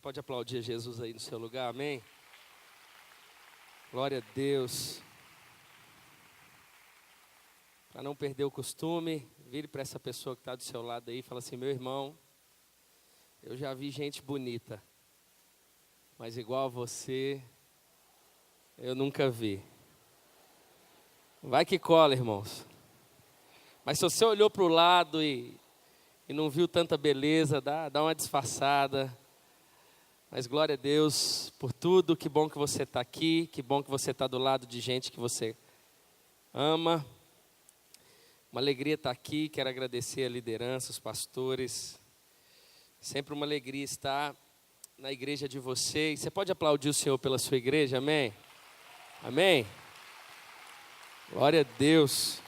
pode aplaudir Jesus aí no seu lugar, amém? Glória a Deus. Para não perder o costume, vire para essa pessoa que está do seu lado aí e fala assim: meu irmão, eu já vi gente bonita, mas igual a você, eu nunca vi. Vai que cola, irmãos. Mas se você olhou para o lado e não viu tanta beleza, dá uma disfarçada. Mas glória a Deus por tudo, que bom que você está aqui, que bom que você está do lado de gente que você ama. Uma alegria estar aqui, quero agradecer a liderança, os pastores. Sempre uma alegria estar na igreja de vocês. Você pode aplaudir o Senhor pela sua igreja, amém? Amém? Glória a Deus.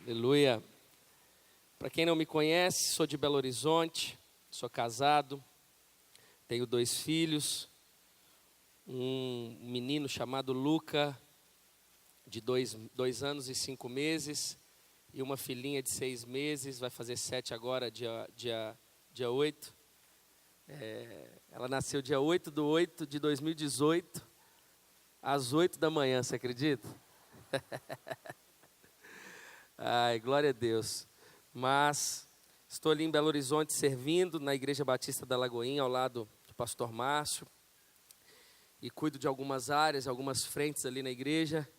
Aleluia. Para quem não me conhece, sou de Belo Horizonte, sou casado, tenho 2 filhos, um menino chamado Luca, de 2 anos e 5 meses, e uma filhinha de 6 meses, vai fazer 7 agora, dia 8. Ela nasceu dia 8/8 de 2018, às 8 da manhã, você acredita? Ai, glória a Deus. Mas estou ali em Belo Horizonte servindo na Igreja Batista da Lagoinha, ao lado do pastor Márcio, e cuido de algumas áreas, algumas frentes ali na igreja.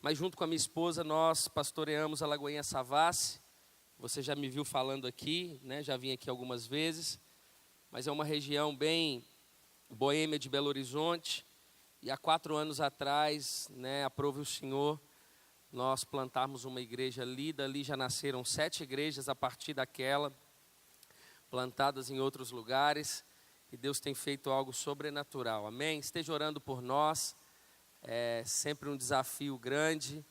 Mas junto com a minha esposa, nós pastoreamos a Lagoinha Savassi. Você já me viu falando aqui, né? Já vim aqui algumas vezes. Mas é uma região bem boêmia de Belo Horizonte. E há 4 anos atrás, né, aprove o Senhor, nós plantarmos uma igreja ali. Dali já nasceram 7 igrejas a partir daquela, plantadas em outros lugares. E Deus tem feito algo sobrenatural, amém? Esteja orando por nós. É sempre um desafio grande,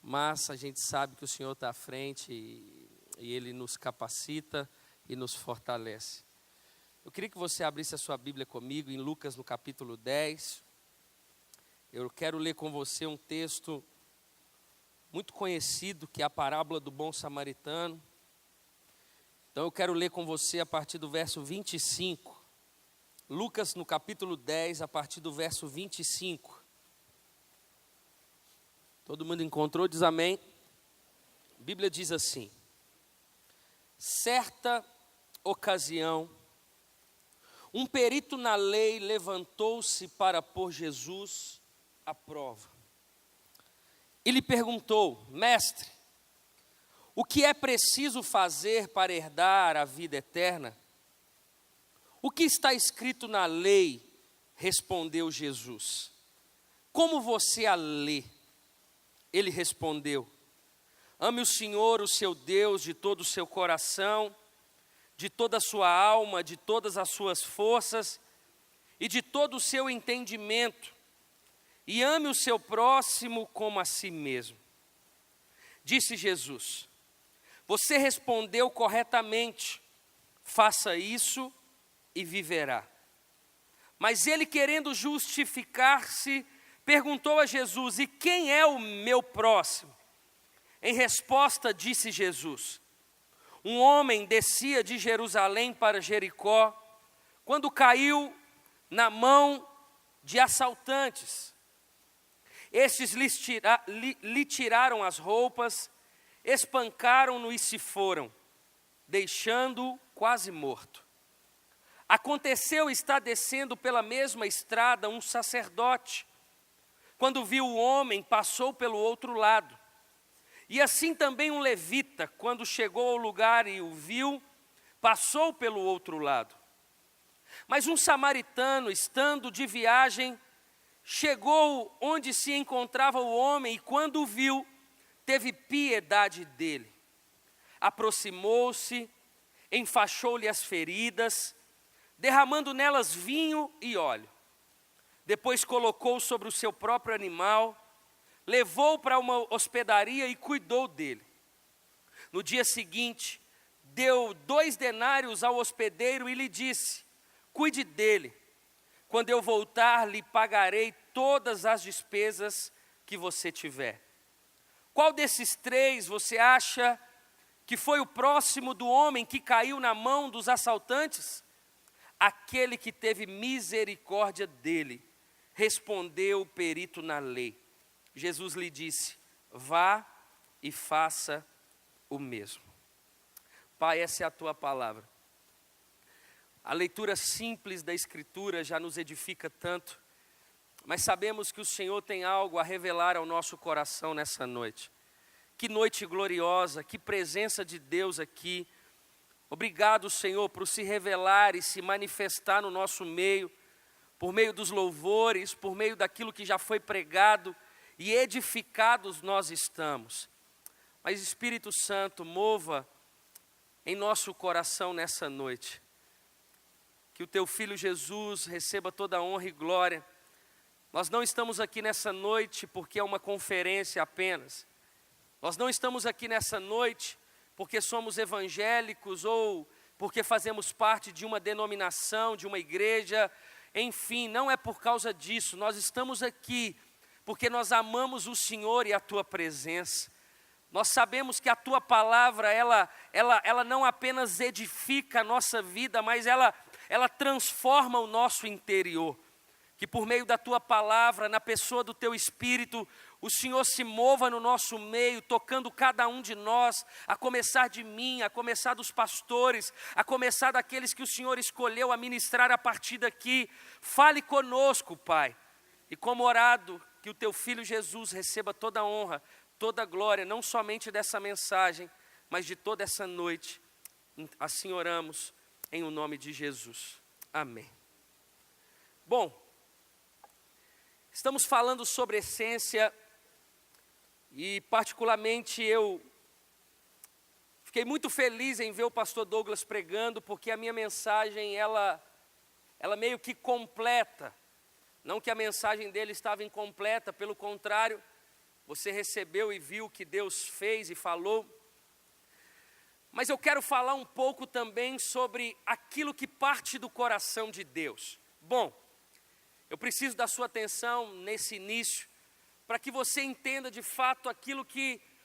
mas a gente sabe que o Senhor está à frente e Ele nos capacita e nos fortalece. Eu queria que você abrisse a sua Bíblia comigo em Lucas no capítulo 10. Eu quero ler com você um texto muito conhecido, que é a parábola do bom samaritano. Então eu quero ler com você a partir do verso 25. Lucas no capítulo 10, a partir do verso 25. Todo mundo encontrou? Diz amém. A Bíblia diz assim: certa ocasião, um perito na lei levantou-se para pôr Jesus à prova. E lhe perguntou: mestre, o que é preciso fazer para herdar a vida eterna? O que está escrito na lei? Respondeu Jesus. Como você a lê? Ele respondeu: ame o Senhor, o seu Deus, de todo o seu coração, de toda a sua alma, de todas as suas forças e de todo o seu entendimento, e ame o seu próximo como a si mesmo. Disse Jesus: você respondeu corretamente, faça isso e viverá. Mas ele, querendo justificar-se, perguntou a Jesus: e quem é o meu próximo? Em resposta disse Jesus: um homem descia de Jerusalém para Jericó, quando caiu na mão de assaltantes. Estes lhe tiraram as roupas, espancaram-no e se foram, deixando-o quase morto. Aconteceu estar descendo pela mesma estrada um sacerdote. Quando viu o homem, passou pelo outro lado. E assim também um levita, quando chegou ao lugar e o viu, passou pelo outro lado. Mas um samaritano, estando de viagem, chegou onde se encontrava o homem e quando o viu, teve piedade dele. Aproximou-se, enfaixou-lhe as feridas, derramando nelas vinho e óleo. Depois colocou sobre o seu próprio animal, levou para uma hospedaria e cuidou dele. No dia seguinte, deu 2 denários ao hospedeiro e lhe disse: cuide dele. Quando eu voltar, lhe pagarei todas as despesas que você tiver. Qual desses 3 você acha que foi o próximo do homem que caiu na mão dos assaltantes? Aquele que teve misericórdia dele, respondeu o perito na lei. Jesus lhe disse: vá e faça o mesmo. Pai, essa é a tua palavra. A leitura simples da Escritura já nos edifica tanto, mas sabemos que o Senhor tem algo a revelar ao nosso coração nessa noite. Que noite gloriosa, que presença de Deus aqui. Obrigado, Senhor, por se revelar e se manifestar no nosso meio, por meio dos louvores, por meio daquilo que já foi pregado e edificados nós estamos. Mas Espírito Santo, mova em nosso coração nessa noite. Que o teu Filho Jesus receba toda a honra e glória. Nós não estamos aqui nessa noite porque é uma conferência apenas. Nós não estamos aqui nessa noite porque somos evangélicos ou porque fazemos parte de uma denominação, de uma igreja. Enfim, não é por causa disso. Nós estamos aqui porque nós amamos o Senhor e a tua presença. Nós sabemos que a tua palavra, ela não apenas edifica a nossa vida, mas ela transforma o nosso interior. Que por meio da tua palavra, na pessoa do teu Espírito, o Senhor se mova no nosso meio, tocando cada um de nós, a começar de mim, a começar dos pastores, a começar daqueles que o Senhor escolheu a ministrar a partir daqui. Fale conosco, Pai. E como orado, que o teu Filho Jesus receba toda a honra, toda a glória, não somente dessa mensagem, mas de toda essa noite. Assim oramos, em o nome de Jesus. Amém. Bom, estamos falando sobre essência e particularmente eu fiquei muito feliz em ver o pastor Douglas pregando, porque a minha mensagem, ela meio que completa. Não que a mensagem dele estava incompleta, pelo contrário, você recebeu e viu o que Deus fez e falou. Mas eu quero falar um pouco também sobre aquilo que parte do coração de Deus. Bom, eu preciso da sua atenção nesse início, para que você entenda de fato aquilo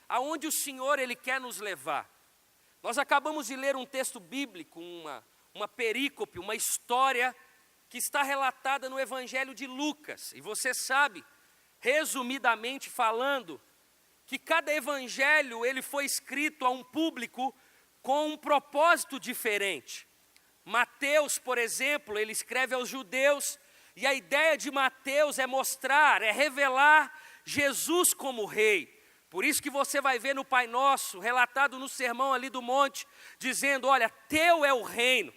aonde o Senhor Ele quer nos levar. Nós acabamos de ler um texto bíblico, uma perícope, uma história que está relatada no Evangelho de Lucas. E você sabe, resumidamente falando, que cada evangelho ele foi escrito a um público com um propósito diferente. Mateus, por exemplo, ele escreve aos judeus, e a ideia de Mateus é mostrar, é revelar Jesus como rei. Por isso que você vai ver no Pai Nosso, relatado no sermão ali do monte, dizendo: olha, teu é o reino.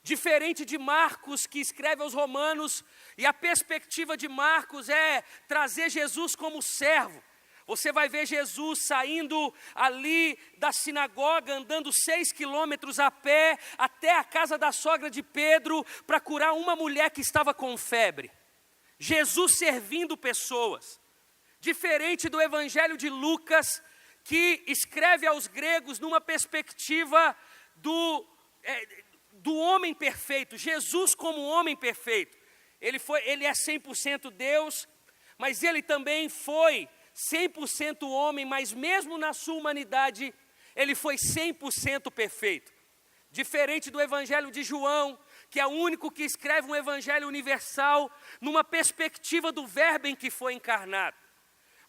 Diferente de Marcos, que escreve aos Romanos, e a perspectiva de Marcos é trazer Jesus como servo. Você vai ver Jesus saindo ali da sinagoga, andando 6 quilômetros a pé, até a casa da sogra de Pedro, para curar uma mulher que estava com febre. Jesus servindo pessoas. Diferente do Evangelho de Lucas, que escreve aos gregos numa perspectiva do homem perfeito, Jesus como homem perfeito. Ele é 100% Deus, mas ele também foi 100% homem, mas mesmo na sua humanidade, ele foi 100% perfeito. Diferente do Evangelho de João, que é o único que escreve um evangelho universal, numa perspectiva do verbo em que foi encarnado.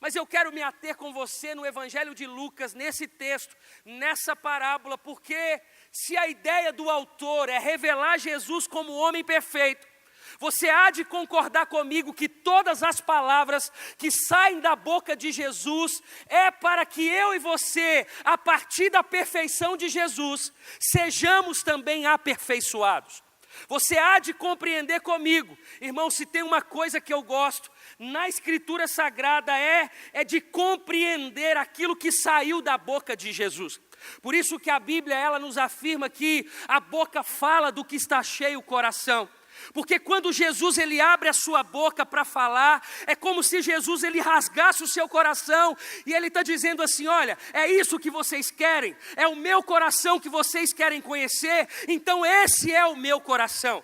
Mas eu quero me ater com você no Evangelho de Lucas, nesse texto, nessa parábola, porque se a ideia do autor é revelar Jesus como homem perfeito, você há de concordar comigo que todas as palavras que saem da boca de Jesus é para que eu e você, a partir da perfeição de Jesus, sejamos também aperfeiçoados. Você há de compreender comigo, irmão, se tem uma coisa que eu gosto na Escritura Sagrada é de compreender aquilo que saiu da boca de Jesus. Por isso que a Bíblia ela nos afirma que a boca fala do que está cheio o coração. Porque quando Jesus ele abre a sua boca para falar, é como se Jesus ele rasgasse o seu coração e ele está dizendo assim: olha, é isso que vocês querem, é o meu coração que vocês querem conhecer, então esse é o meu coração.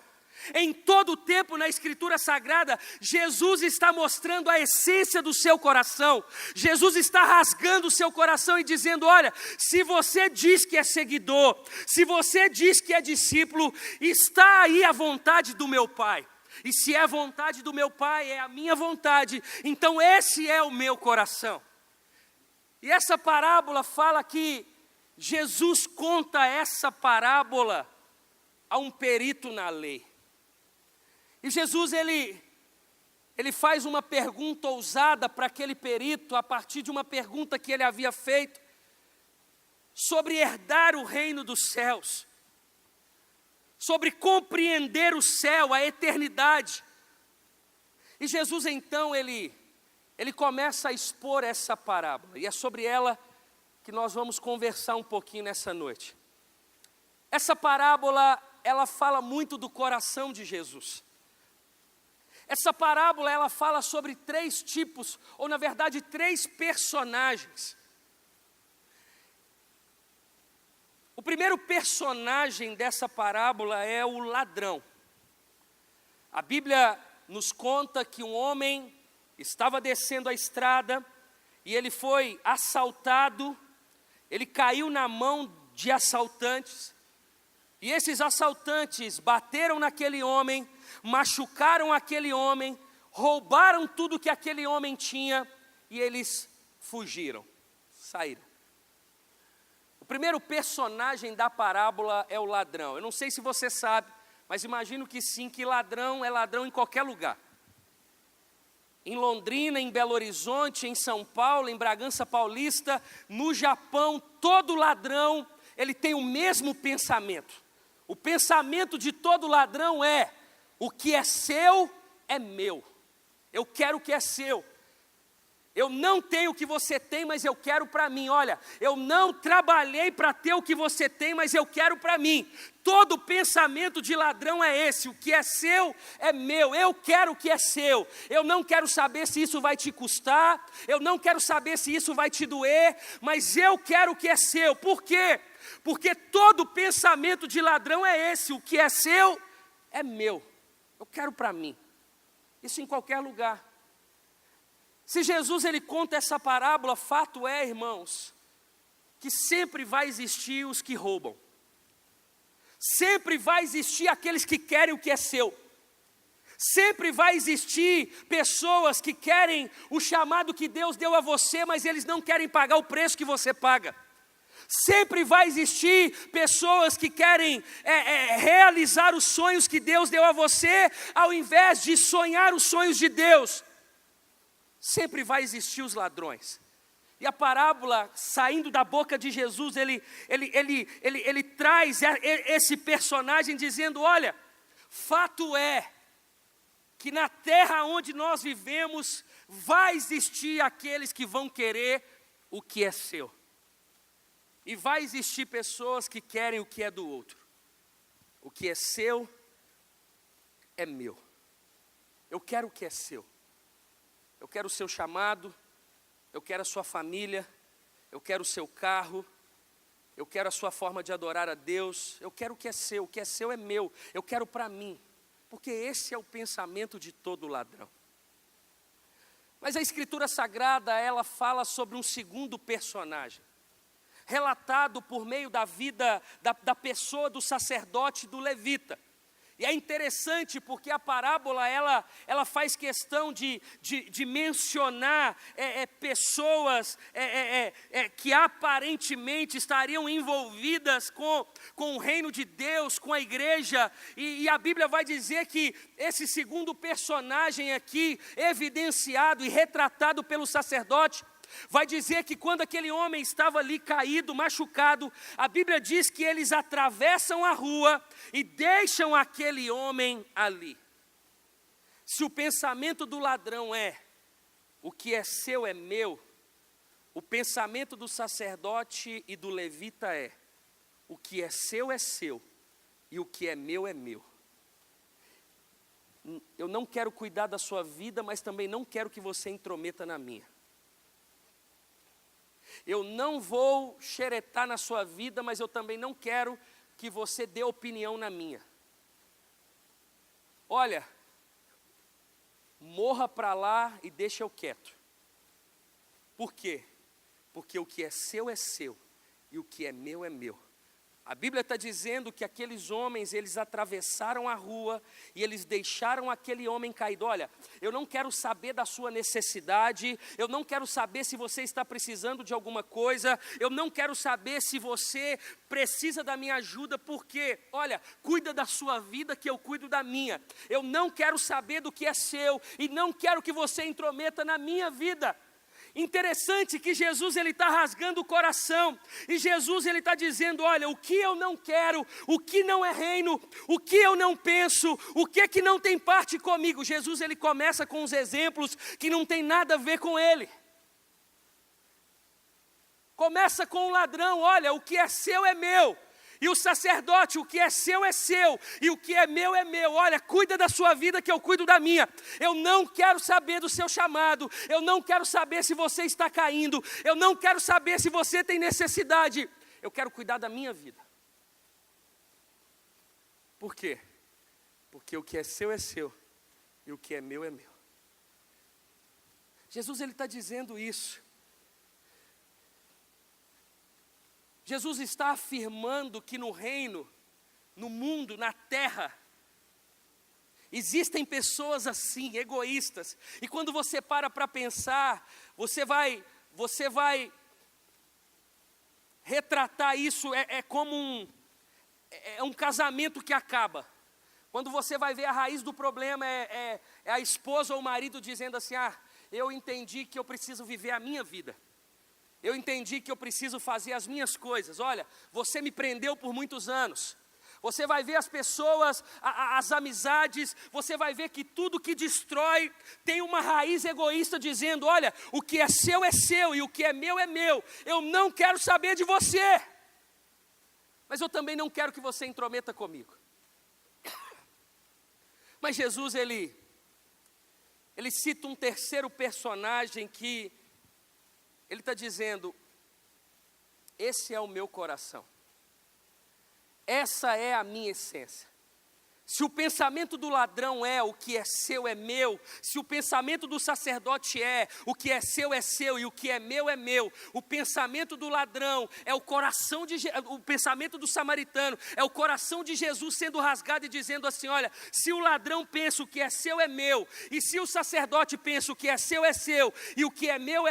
Em todo o tempo na Escritura Sagrada, Jesus está mostrando a essência do seu coração. Jesus está rasgando o seu coração e dizendo: olha, se você diz que é seguidor, se você diz que é discípulo, está aí a vontade do meu Pai. E se é a vontade do meu Pai, é a minha vontade, então esse é o meu coração. E essa parábola fala que Jesus conta essa parábola a um perito na lei. E Jesus, ele faz uma pergunta ousada para aquele perito, a partir de uma pergunta que ele havia feito, sobre herdar o reino dos céus, sobre compreender o céu, a eternidade. E Jesus então, ele começa a expor essa parábola, e é sobre ela que nós vamos conversar um pouquinho nessa noite. Essa parábola, ela fala muito do coração de Jesus. Essa parábola, ela fala sobre 3 tipos, ou na verdade 3 personagens. O primeiro personagem dessa parábola é o ladrão. A Bíblia nos conta que um homem estava descendo a estrada e ele foi assaltado, ele caiu na mão de assaltantes, e esses assaltantes bateram naquele homem, machucaram aquele homem, roubaram tudo que aquele homem tinha e eles fugiram, saíram. O primeiro personagem da parábola é o ladrão. Eu não sei se você sabe, mas imagino que sim, que ladrão é ladrão em qualquer lugar. Em Londrina, em Belo Horizonte, em São Paulo, em Bragança Paulista, no Japão, todo ladrão, ele tem o mesmo pensamento. O pensamento de todo ladrão é: o que é seu é meu. Eu quero o que é seu. Eu não tenho o que você tem, mas eu quero para mim. Olha, eu não trabalhei para ter o que você tem, mas eu quero para mim. Todo pensamento de ladrão é esse: o que é seu é meu. Eu quero o que é seu. Eu não quero saber se isso vai te custar, eu não quero saber se isso vai te doer, mas eu quero o que é seu. Por quê? Porque todo pensamento de ladrão é esse: o que é seu é meu. Eu quero para mim. Isso em qualquer lugar. Se Jesus ele conta essa parábola, fato é, irmãos, que sempre vai existir os que roubam. Sempre vai existir aqueles que querem o que é seu. Sempre vai existir pessoas que querem o chamado que Deus deu a você, mas eles não querem pagar o preço que você paga. Sempre vai existir pessoas que querem realizar os sonhos que Deus deu a você, ao invés de sonhar os sonhos de Deus. Sempre vai existir os ladrões. E a parábola, saindo da boca de Jesus, ele traz esse personagem dizendo: olha, fato é que na terra onde nós vivemos, vai existir aqueles que vão querer o que é seu. E vai existir pessoas que querem o que é do outro. O que é seu é meu. Eu quero o que é seu. Eu quero o seu chamado, eu quero a sua família, eu quero o seu carro, eu quero a sua forma de adorar a Deus, eu quero o que é seu é meu, eu quero para mim, porque esse é o pensamento de todo ladrão. Mas a Escritura Sagrada, ela fala sobre um segundo personagem, relatado por meio da vida da pessoa do sacerdote, do levita. E é interessante porque a parábola, ela faz questão de mencionar pessoas que aparentemente estariam envolvidas com o reino de Deus, com a igreja. E a Bíblia vai dizer que esse segundo personagem aqui, evidenciado e retratado pelo sacerdote, vai dizer que quando aquele homem estava ali caído, machucado, a Bíblia diz que eles atravessam a rua e deixam aquele homem ali. Se o pensamento do ladrão é: o que é seu é meu, o pensamento do sacerdote e do levita é: o que é seu e o que é meu é meu. Eu não quero cuidar da sua vida, mas também não quero que você intrometa na minha. Eu não vou xeretar na sua vida, mas eu também não quero que você dê opinião na minha. olha, morra para lá e deixa eu quieto. Por quê? Porque o que é seu e o que é meu. A Bíblia está dizendo que aqueles homens, eles atravessaram a rua e eles deixaram aquele homem caído. Olha, eu não quero saber da sua necessidade, eu não quero saber se você está precisando de alguma coisa, eu não quero saber se você precisa da minha ajuda, porque, olha, cuida da sua vida que eu cuido da minha. Eu não quero saber do que é seu e não quero que você intrometa na minha vida. Interessante que Jesus ele está rasgando o coração, e Jesus ele está dizendo, olha, o que eu não quero, o que não é reino, o que eu não penso, o que não tem parte comigo. Jesus ele começa com os exemplos que não tem nada a ver com ele. Começa com o ladrão, olha, o que é seu é meu. E o sacerdote, o que é seu, e o que é meu. Olha, cuida da sua vida que eu cuido da minha. Eu não quero saber do seu chamado, eu não quero saber se você está caindo, eu não quero saber se você tem necessidade, eu quero cuidar da minha vida. Por quê? Porque o que é seu e o que é meu. Jesus ele está dizendo isso. Jesus está afirmando que no reino, no mundo, na terra, existem pessoas assim, egoístas. E quando você para pensar, você vai retratar isso, é como um casamento que acaba. Quando você vai ver a raiz do problema, é a esposa ou o marido dizendo assim, eu entendi que eu preciso viver a minha vida. Eu entendi que eu preciso fazer as minhas coisas. Olha, você me prendeu por muitos anos. Você vai ver as pessoas, as amizades, você vai ver que tudo que destrói tem uma raiz egoísta dizendo, olha, o que é seu e o que é meu. Eu não quero saber de você. Mas eu também não quero que você intrometa comigo. Mas Jesus, ele cita um terceiro personagem que ele está dizendo, esse é o meu coração, essa é a minha essência. Se o pensamento do ladrão é o que é seu é meu, se o pensamento do sacerdote é o que é seu e o que é meu, o pensamento do ladrão é o coração o pensamento do samaritano é o coração de Jesus sendo rasgado e dizendo assim, olha, se o ladrão pensa o que é seu é meu, e se o sacerdote pensa o que é seu e o que é meu,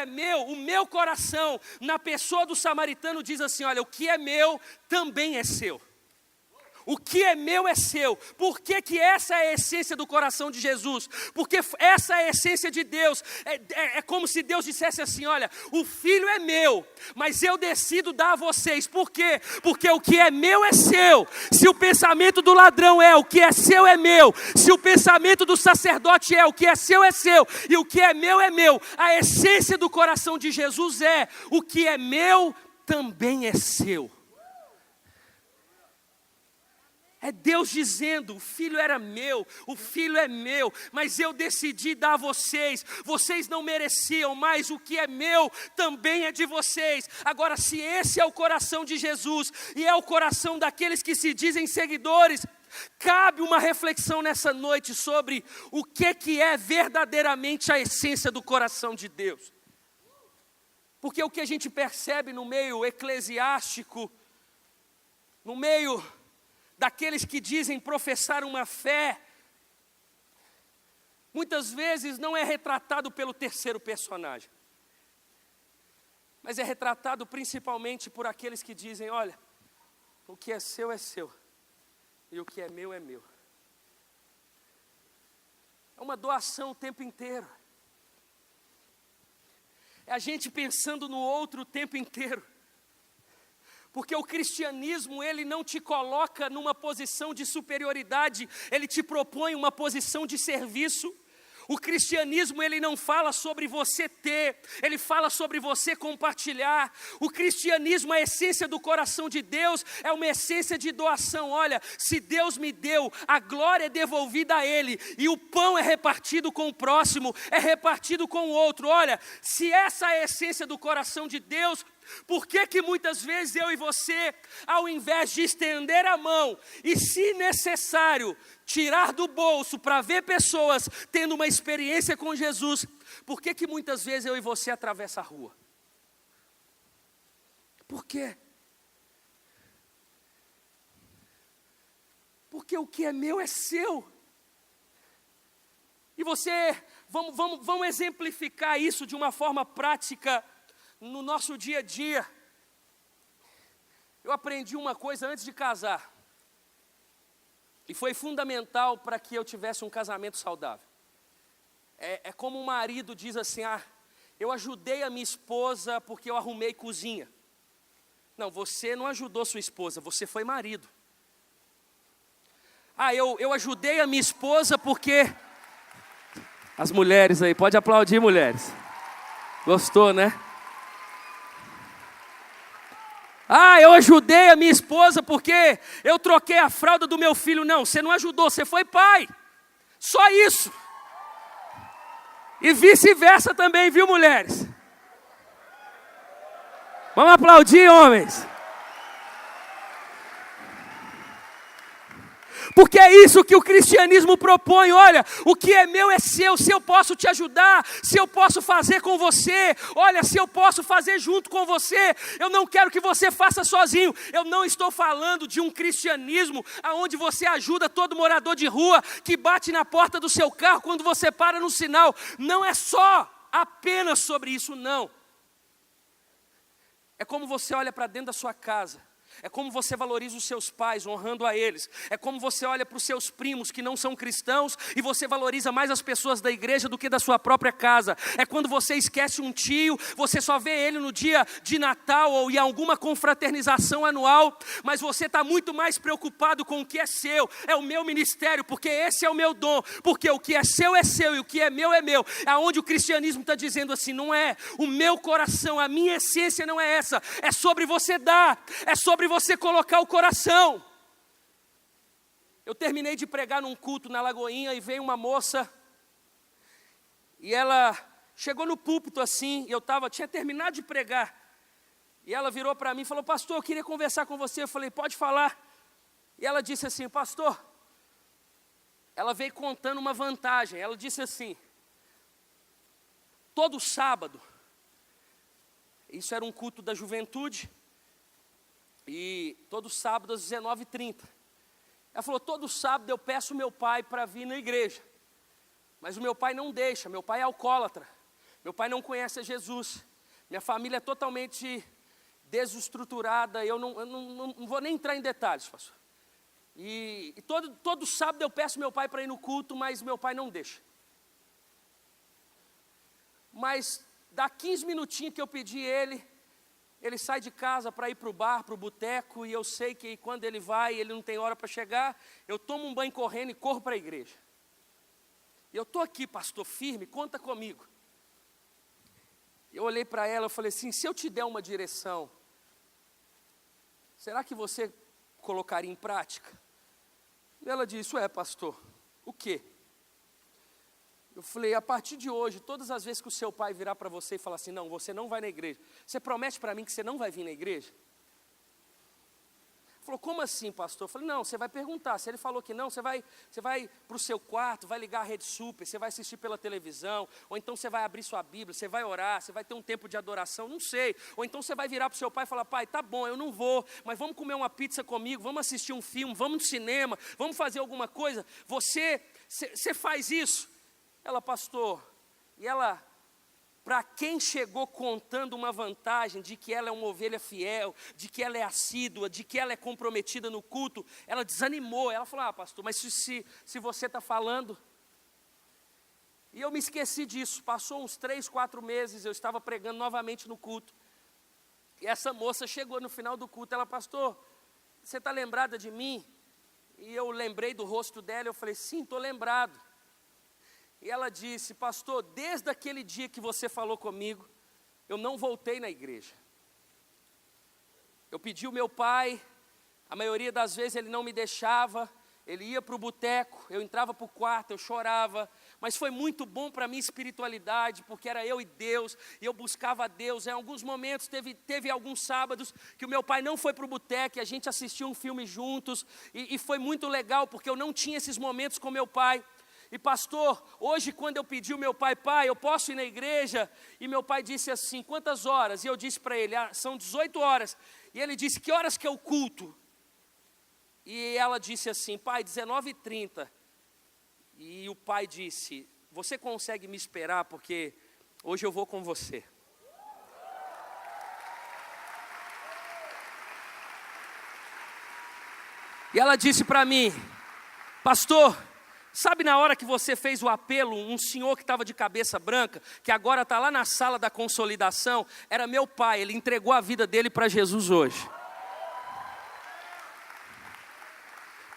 o meu coração, na pessoa do samaritano diz assim, olha, o que é meu também é seu. O que é meu é seu. Por que essa é a essência do coração de Jesus? Porque essa é a essência de Deus. É como se Deus dissesse assim, olha, o filho é meu, mas eu decido dar a vocês. Por quê? Porque o que é meu é seu. Se o pensamento do ladrão é o que é seu é meu, se o pensamento do sacerdote é o que é seu e o que é meu, a essência do coração de Jesus é o que é meu também é seu. É Deus dizendo, o filho era meu, o filho é meu, mas eu decidi dar a vocês. Vocês não mereciam, mas o que é meu também é de vocês. Agora, se esse é o coração de Jesus e é o coração daqueles que se dizem seguidores, cabe uma reflexão nessa noite sobre o que é verdadeiramente a essência do coração de Deus. Porque o que a gente percebe no meio eclesiástico, no meio daqueles que dizem professar uma fé, muitas vezes não é retratado pelo terceiro personagem, mas é retratado principalmente por aqueles que dizem, olha, o que é seu e o que é meu. É uma doação o tempo inteiro. É a gente pensando no outro o tempo inteiro. Porque o cristianismo, ele não te coloca numa posição de superioridade, ele te propõe uma posição de serviço. O cristianismo, ele não fala sobre você ter, ele fala sobre você compartilhar. O cristianismo, a essência do coração de Deus, é uma essência de doação. Olha, se Deus me deu, a glória é devolvida a Ele, e o pão é repartido com o próximo, é repartido com o outro. Olha, se essa é a essência do coração de Deus, Por que que muitas vezes eu e você, ao invés de estender a mão e, se necessário, tirar do bolso para ver pessoas tendo uma experiência com Jesus, por que que muitas vezes eu e você atravessa a rua? Por quê? Porque o que é meu é seu. E você, vamos exemplificar isso de uma forma prática no nosso dia a dia. Eu aprendi uma coisa antes de casar, e foi fundamental para que eu tivesse um casamento saudável. É como um marido diz assim: eu ajudei a minha esposa porque eu arrumei cozinha. Não, você não ajudou sua esposa, você foi marido. Eu ajudei a minha esposa porque... As mulheres aí, pode aplaudir, mulheres. Gostou, né? Eu ajudei a minha esposa porque eu troquei a fralda do meu filho. Não, você não ajudou, você foi pai. Só isso. E vice-versa também, viu, mulheres? Vamos aplaudir, homens. Porque é isso que o cristianismo propõe. Olha, o que é meu é seu. Se eu posso te ajudar, se eu posso fazer com você, olha, se eu posso fazer junto com você, eu não quero que você faça sozinho. Eu não estou falando de um cristianismo onde você ajuda todo morador de rua que bate na porta do seu carro quando você para no sinal. Não é só apenas sobre isso, não. É como você olha para dentro da sua casa. É como você valoriza os seus pais, honrando a eles. É como você olha para os seus primos que não são cristãos e você valoriza mais as pessoas da igreja do que da sua própria casa. É quando você esquece um tio, você só vê ele no dia de Natal ou em alguma confraternização anual, mas você está muito mais preocupado com o que é seu. É o meu ministério, porque esse é o meu dom. Porque o que é seu e o que é meu é meu. É onde o cristianismo está dizendo assim: não é o meu coração, a minha essência não é essa. É sobre você dar, é sobre você colocar o coração. Eu terminei de pregar num culto na Lagoinha e veio uma moça e ela chegou no púlpito assim, e eu tinha terminado de pregar, e ela virou para mim e falou: pastor, eu queria conversar com você. Eu falei: pode falar. E ela disse assim: pastor, ela veio contando uma vantagem. Ela disse assim: todo sábado, isso era um culto da juventude, e todo sábado às 19h30. Ela falou: todo sábado eu peço meu pai para vir na igreja, mas o meu pai não deixa. Meu pai é alcoólatra, meu pai não conhece a Jesus, minha família é totalmente desestruturada. Eu não vou nem entrar em detalhes, pastor. E todo sábado eu peço meu pai para ir no culto, mas meu pai não deixa. Mas dá 15 minutinhos que eu pedi ele sai de casa para ir para o bar, para o boteco, e eu sei que quando ele vai, ele não tem hora para chegar, eu tomo um banho correndo e corro para a igreja. E eu estou aqui, pastor, firme, conta comigo. Eu olhei para ela, eu falei assim: se eu te der uma direção, será que você colocaria em prática? E ela disse: pastor, o quê? Eu falei: a partir de hoje, todas as vezes que o seu pai virar para você e falar assim: não, você não vai na igreja, você promete para mim que você não vai vir na igreja? Falou: como assim, pastor? Eu falei: não, você vai perguntar. Se ele falou que não, você vai para o seu quarto, vai ligar a Rede Super, você vai assistir pela televisão, ou então você vai abrir sua Bíblia, você vai orar, você vai ter um tempo de adoração, não sei. Ou então você vai virar para o seu pai e falar: pai, tá bom, eu não vou, mas vamos comer uma pizza comigo, vamos assistir um filme, vamos no cinema, vamos fazer alguma coisa. Você faz isso? Ela: pastor, e ela, para quem chegou contando uma vantagem de que ela é uma ovelha fiel, de que ela é assídua, de que ela é comprometida no culto, ela desanimou. Ela falou: pastor, mas se você está falando... E eu me esqueci disso. Passou uns 3, 4 meses, eu estava pregando novamente no culto, e essa moça chegou no final do culto. Ela: pastor, você está lembrada de mim? E eu lembrei do rosto dela, eu falei: sim, estou lembrado. E ela disse: pastor, desde aquele dia que você falou comigo, eu não voltei na igreja. Eu pedi o meu pai, a maioria das vezes ele não me deixava, ele ia para o boteco, eu entrava para o quarto, eu chorava, mas foi muito bom para a minha espiritualidade, porque era eu e Deus, e eu buscava a Deus. Em alguns momentos, teve alguns sábados que o meu pai não foi para o boteco, e a gente assistiu um filme juntos, e foi muito legal, porque eu não tinha esses momentos com meu pai. E pastor, hoje quando eu pedi ao meu pai, eu posso ir na igreja? E meu pai disse assim, quantas horas? E eu disse para ele, são 18 horas. E ele disse, que horas que é o culto? E ela disse assim, pai, 19h30. E o pai disse, você consegue me esperar, porque hoje eu vou com você. E ela disse para mim, pastor, sabe na hora que você fez o apelo, um senhor que estava de cabeça branca, que agora está lá na sala da consolidação, era meu pai, ele entregou a vida dele para Jesus hoje.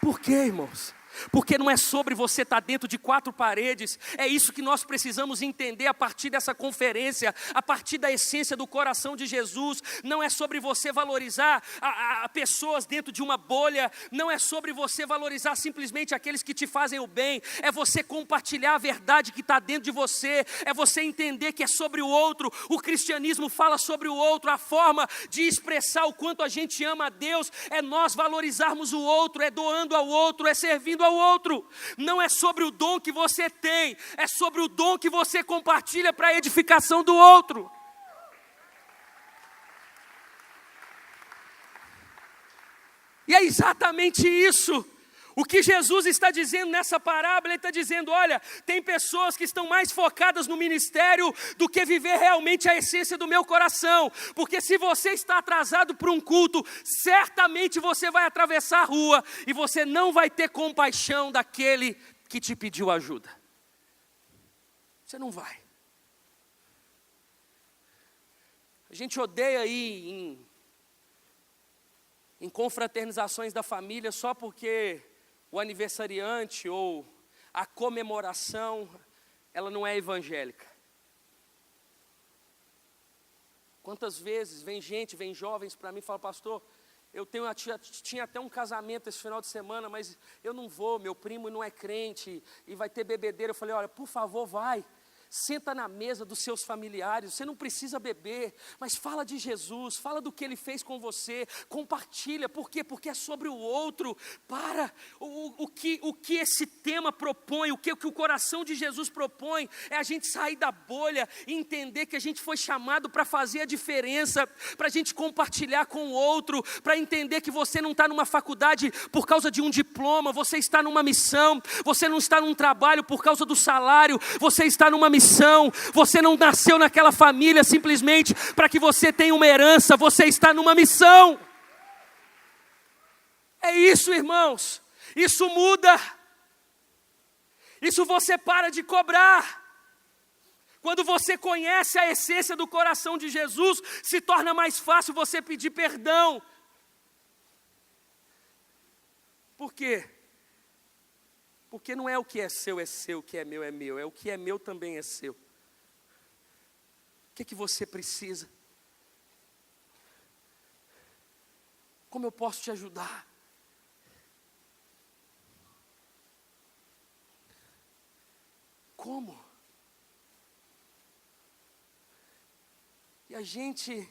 Por quê, irmãos? Porque não é sobre você estar dentro de 4 paredes. É isso que nós precisamos entender a partir dessa conferência, a partir da essência do coração de Jesus. Não é sobre você valorizar a pessoas dentro de uma bolha. Não é sobre você valorizar simplesmente aqueles que te fazem o bem. É você compartilhar a verdade que está dentro de você. É você entender que é sobre o outro. O cristianismo fala sobre o outro. A forma de expressar o quanto a gente ama a Deus é nós valorizarmos o outro, é doando ao outro, é servindo ao outro. Não é sobre o dom que você tem, é sobre o dom que você compartilha para a edificação do outro. E é exatamente isso. O que Jesus está dizendo nessa parábola, Ele está dizendo, olha, tem pessoas que estão mais focadas no ministério do que viver realmente a essência do meu coração. Porque se você está atrasado para um culto, certamente você vai atravessar a rua e você não vai ter compaixão daquele que te pediu ajuda. Você não vai. A gente odeia ir em confraternizações da família só porque o aniversariante ou a comemoração, ela não é evangélica. Quantas vezes vem jovens para mim e fala, pastor, eu tinha até um casamento esse final de semana, mas eu não vou, meu primo não é crente e vai ter bebedeira. Eu falei, olha, por favor, vai. Senta na mesa dos seus familiares, você não precisa beber, mas fala de Jesus, fala do que Ele fez com você, compartilha. Por quê? Porque é sobre o outro. O que esse tema propõe, o que o coração de Jesus propõe, é a gente sair da bolha e entender que a gente foi chamado para fazer a diferença, para a gente compartilhar com o outro, para entender que você não está numa faculdade por causa de um diploma, você está numa missão, você não está num trabalho por causa do salário, você está numa missão. Você não nasceu naquela família simplesmente para que você tenha uma herança, você está numa missão. É isso, irmãos. Isso muda. Isso você para de cobrar. Quando você conhece a essência do coração de Jesus, se torna mais fácil você pedir perdão. Por quê? Porque não é o que é seu, o que é meu, é o que é meu também é seu. O que você precisa? Como eu posso te ajudar? Como? E a gente,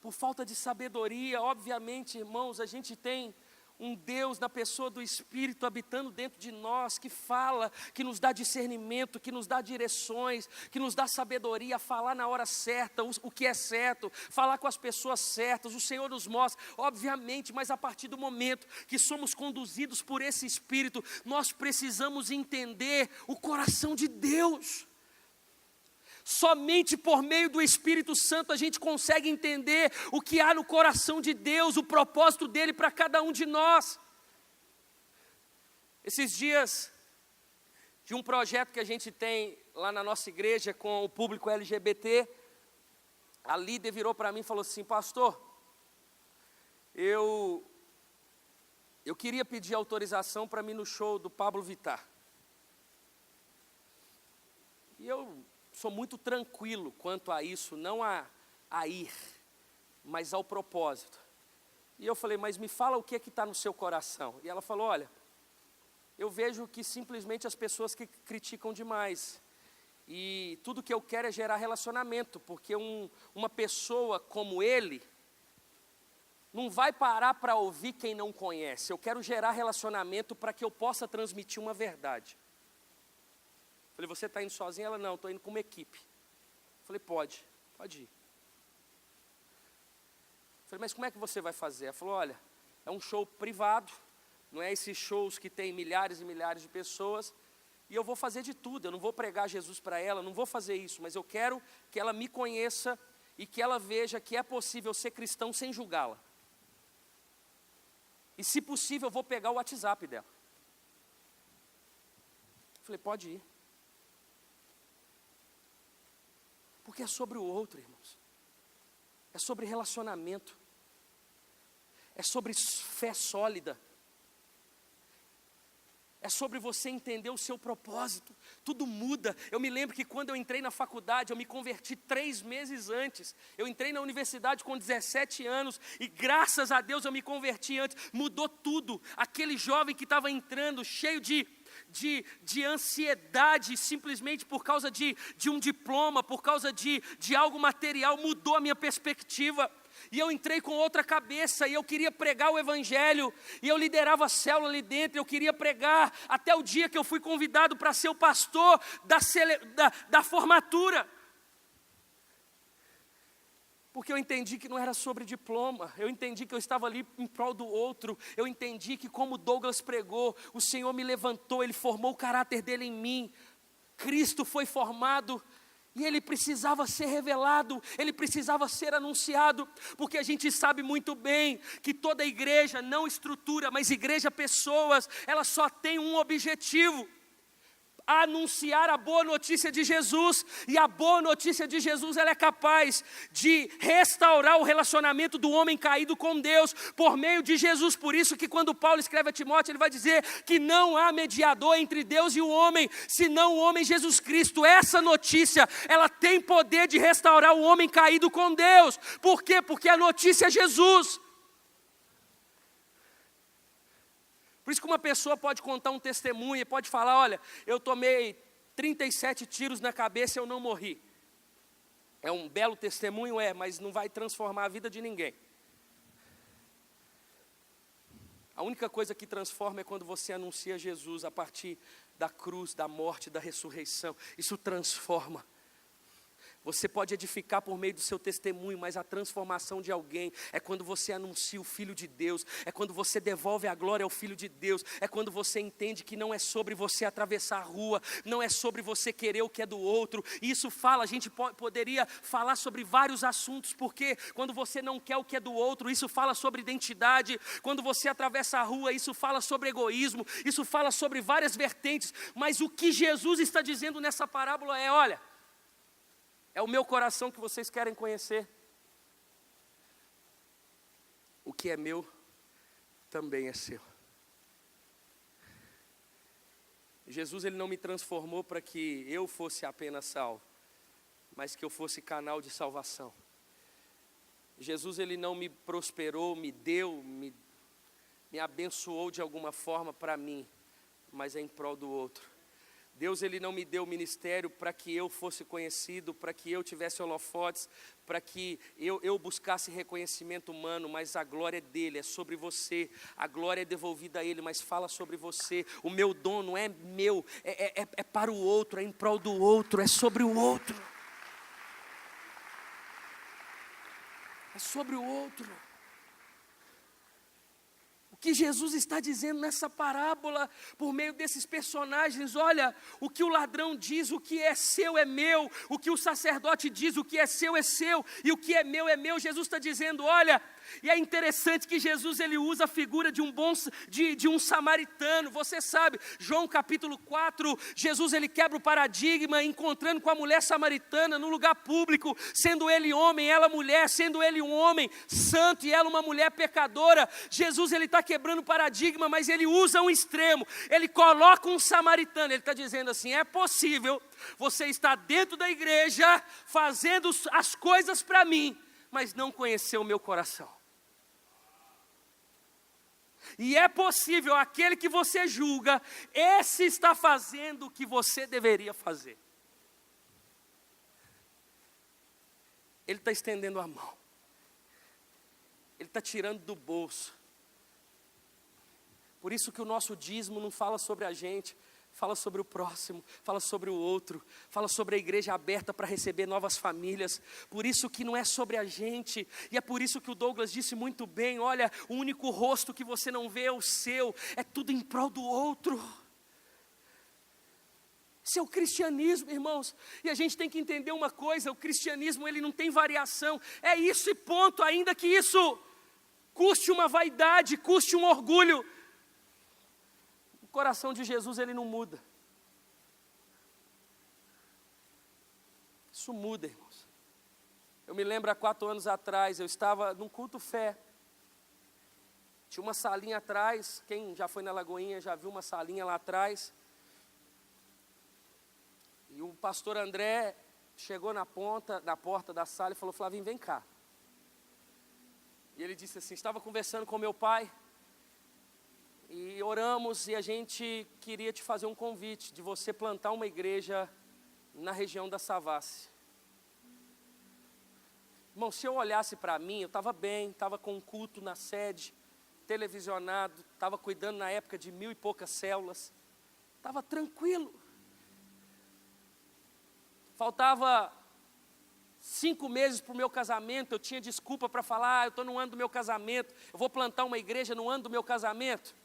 por falta de sabedoria, obviamente, irmãos, a gente tem um Deus na pessoa do Espírito habitando dentro de nós, que fala, que nos dá discernimento, que nos dá direções, que nos dá sabedoria a falar na hora certa, o que é certo, falar com as pessoas certas. O Senhor nos mostra, obviamente, mas a partir do momento que somos conduzidos por esse Espírito, nós precisamos entender o coração de Deus. Somente por meio do Espírito Santo a gente consegue entender o que há no coração de Deus, o propósito dele para cada um de nós. Esses dias, de um projeto que a gente tem lá na nossa igreja com o público LGBT, a líder virou para mim e falou assim, pastor, eu queria pedir autorização para mim no show do Pablo Vittar. E eu sou muito tranquilo quanto a isso, não a ir, mas ao propósito. E eu falei, mas me fala o que está no seu coração. E ela falou, olha, eu vejo que simplesmente as pessoas que criticam demais. E tudo que eu quero é gerar relacionamento, porque uma pessoa como ele não vai parar para ouvir quem não conhece. Eu quero gerar relacionamento para que eu possa transmitir uma verdade. Falei, você está indo sozinha? Ela, não, estou indo com uma equipe. Falei, pode ir. Falei, mas como é que você vai fazer? Ela falou, olha, é um show privado, não é esses shows que tem milhares e milhares de pessoas, e eu vou fazer de tudo, eu não vou pregar Jesus para ela, não vou fazer isso, mas eu quero que ela me conheça e que ela veja que é possível ser cristão sem julgá-la. E se possível, eu vou pegar o WhatsApp dela. Falei, pode ir. Porque é sobre o outro, irmãos. É sobre relacionamento. É sobre fé sólida. É sobre você entender o seu propósito. Tudo muda. Eu me lembro que quando eu entrei na faculdade, eu me converti 3 meses antes. Eu entrei na universidade com 17 anos e graças a Deus eu me converti antes. Mudou tudo. Aquele jovem que estava entrando cheio de ansiedade, simplesmente por causa de um diploma, por causa de algo material, mudou a minha perspectiva. E eu entrei com outra cabeça, e eu queria pregar o evangelho, e eu liderava a célula ali dentro, eu queria pregar, até o dia que eu fui convidado para ser o pastor da formatura. Porque eu entendi que não era sobre diploma, eu entendi que eu estava ali em prol do outro, eu entendi que como Douglas pregou, o Senhor me levantou, Ele formou o caráter dele em mim, Cristo foi formado, e Ele precisava ser revelado, Ele precisava ser anunciado, porque a gente sabe muito bem que toda igreja, não estrutura, mas igreja pessoas, ela só tem um objetivo: anunciar a boa notícia de Jesus. E a boa notícia de Jesus, ela é capaz de restaurar o relacionamento do homem caído com Deus, por meio de Jesus. Por isso que quando Paulo escreve a Timóteo, ele vai dizer que não há mediador entre Deus e o homem, senão o homem Jesus Cristo. Essa notícia, ela tem poder de restaurar o homem caído com Deus. Por quê? Porque a notícia é Jesus. Por isso que uma pessoa pode contar um testemunho e pode falar, olha, eu tomei 37 tiros na cabeça e eu não morri. É um belo testemunho, mas não vai transformar a vida de ninguém. A única coisa que transforma é quando você anuncia Jesus a partir da cruz, da morte, da ressurreição. Isso transforma. Você pode edificar por meio do seu testemunho, mas a transformação de alguém é quando você anuncia o Filho de Deus, é quando você devolve a glória ao Filho de Deus, é quando você entende que não é sobre você atravessar a rua, não é sobre você querer o que é do outro. Isso fala, a gente poderia falar sobre vários assuntos, porque quando você não quer o que é do outro, isso fala sobre identidade. Quando você atravessa a rua, isso fala sobre egoísmo, isso fala sobre várias vertentes. Mas o que Jesus está dizendo nessa parábola é, olha, é o meu coração que vocês querem conhecer. O que é meu, também é seu. Jesus, Ele não me transformou para que eu fosse apenas salvo, mas que eu fosse canal de salvação. Jesus, Ele não me prosperou, me deu, me abençoou de alguma forma para mim, mas é em prol do outro. Deus, Ele não me deu ministério para que eu fosse conhecido, para que eu tivesse holofotes, para que eu buscasse reconhecimento humano, mas a glória é dele, é sobre você. A glória é devolvida a Ele, mas fala sobre você. O meu dom não é meu, é para o outro, é em prol do outro, é sobre o outro. É sobre o outro. O que Jesus está dizendo nessa parábola, por meio desses personagens, olha, o que o ladrão diz, o que é seu é meu, o que o sacerdote diz, o que é seu, e o que é meu, Jesus está dizendo, olha, e é interessante que Jesus, ele usa a figura de um samaritano. Você sabe, João capítulo 4, Jesus, ele quebra o paradigma, encontrando com a mulher samaritana no lugar público, sendo ele homem, ela mulher, sendo ele um homem santo e ela uma mulher pecadora. Jesus, ele está quebrando o paradigma, mas ele usa um extremo, ele coloca um samaritano, ele está dizendo assim, é possível você estar dentro da igreja, fazendo as coisas para mim, mas não conhecer o meu coração. E é possível, aquele que você julga, esse está fazendo o que você deveria fazer. Ele está estendendo a mão. Ele está tirando do bolso. Por isso que o nosso dízimo não fala sobre a gente, fala sobre o próximo, fala sobre o outro, fala sobre a igreja aberta para receber novas famílias. Por isso que não é sobre a gente, e é por isso que o Douglas disse muito bem, olha, o único rosto que você não vê é o seu, é tudo em prol do outro. Esse é o cristianismo, irmãos, e a gente tem que entender uma coisa, o cristianismo ele não tem variação, é isso e ponto, ainda que isso custe uma vaidade, custe um orgulho. O coração de Jesus, ele não muda. Isso muda, irmãos. Eu me lembro há 4 anos atrás, eu estava num culto fé. Tinha uma salinha atrás, quem já foi na Lagoinha já viu uma salinha lá atrás. E o pastor André chegou na porta da sala e falou, Flavinho, vem cá. E ele disse assim, estava conversando com meu pai, e oramos, e a gente queria te fazer um convite, de você plantar uma igreja na região da Savassi. Irmão, se eu olhasse para mim, eu estava bem, estava com um culto na sede, televisionado, estava cuidando na época de 1000 e poucas células, estava tranquilo. Faltava 5 meses para o meu casamento, eu tinha desculpa para falar, eu estou no ano do meu casamento, eu vou plantar uma igreja no ano do meu casamento.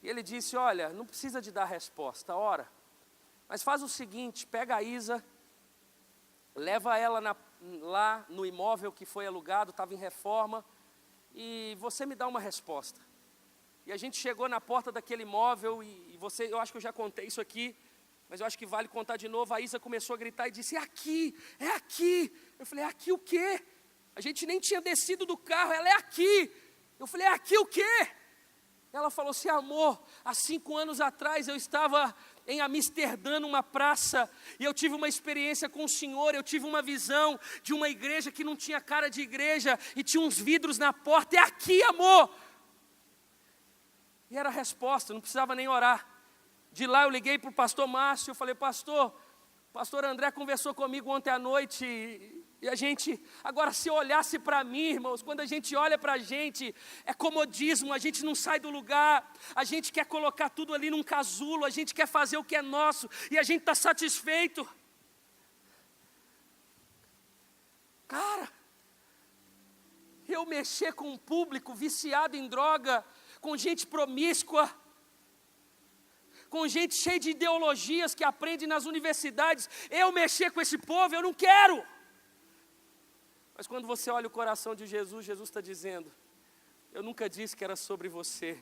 E ele disse, olha, não precisa de dar resposta, ora, mas faz o seguinte, pega a Isa, leva ela lá no imóvel que foi alugado, estava em reforma, e você me dá uma resposta. E a gente chegou na porta daquele imóvel, e eu acho que eu já contei isso aqui, mas eu acho que vale contar de novo. A Isa começou a gritar e disse, é aqui, é aqui. Eu falei, é aqui o quê? A gente nem tinha descido do carro, ela é aqui. Eu falei, é aqui o quê? Ela falou assim, amor, há 5 anos atrás eu estava em Amsterdã, numa praça, e eu tive uma experiência com o Senhor, eu tive uma visão de uma igreja que não tinha cara de igreja, e tinha uns vidros na porta, é aqui, amor. E era a resposta, não precisava nem orar. De lá eu liguei para o pastor Márcio, eu falei, pastor André conversou comigo ontem à noite, e a gente, agora se olhasse para mim, irmãos, quando a gente olha para a gente, é comodismo, a gente não sai do lugar, a gente quer colocar tudo ali num casulo, a gente quer fazer o que é nosso, e a gente está satisfeito. Cara, eu mexer com um público viciado em droga, com gente promíscua, com gente cheia de ideologias que aprende nas universidades, eu mexer com esse povo, eu não quero. Mas quando você olha o coração de Jesus, Jesus está dizendo, eu nunca disse que era sobre você.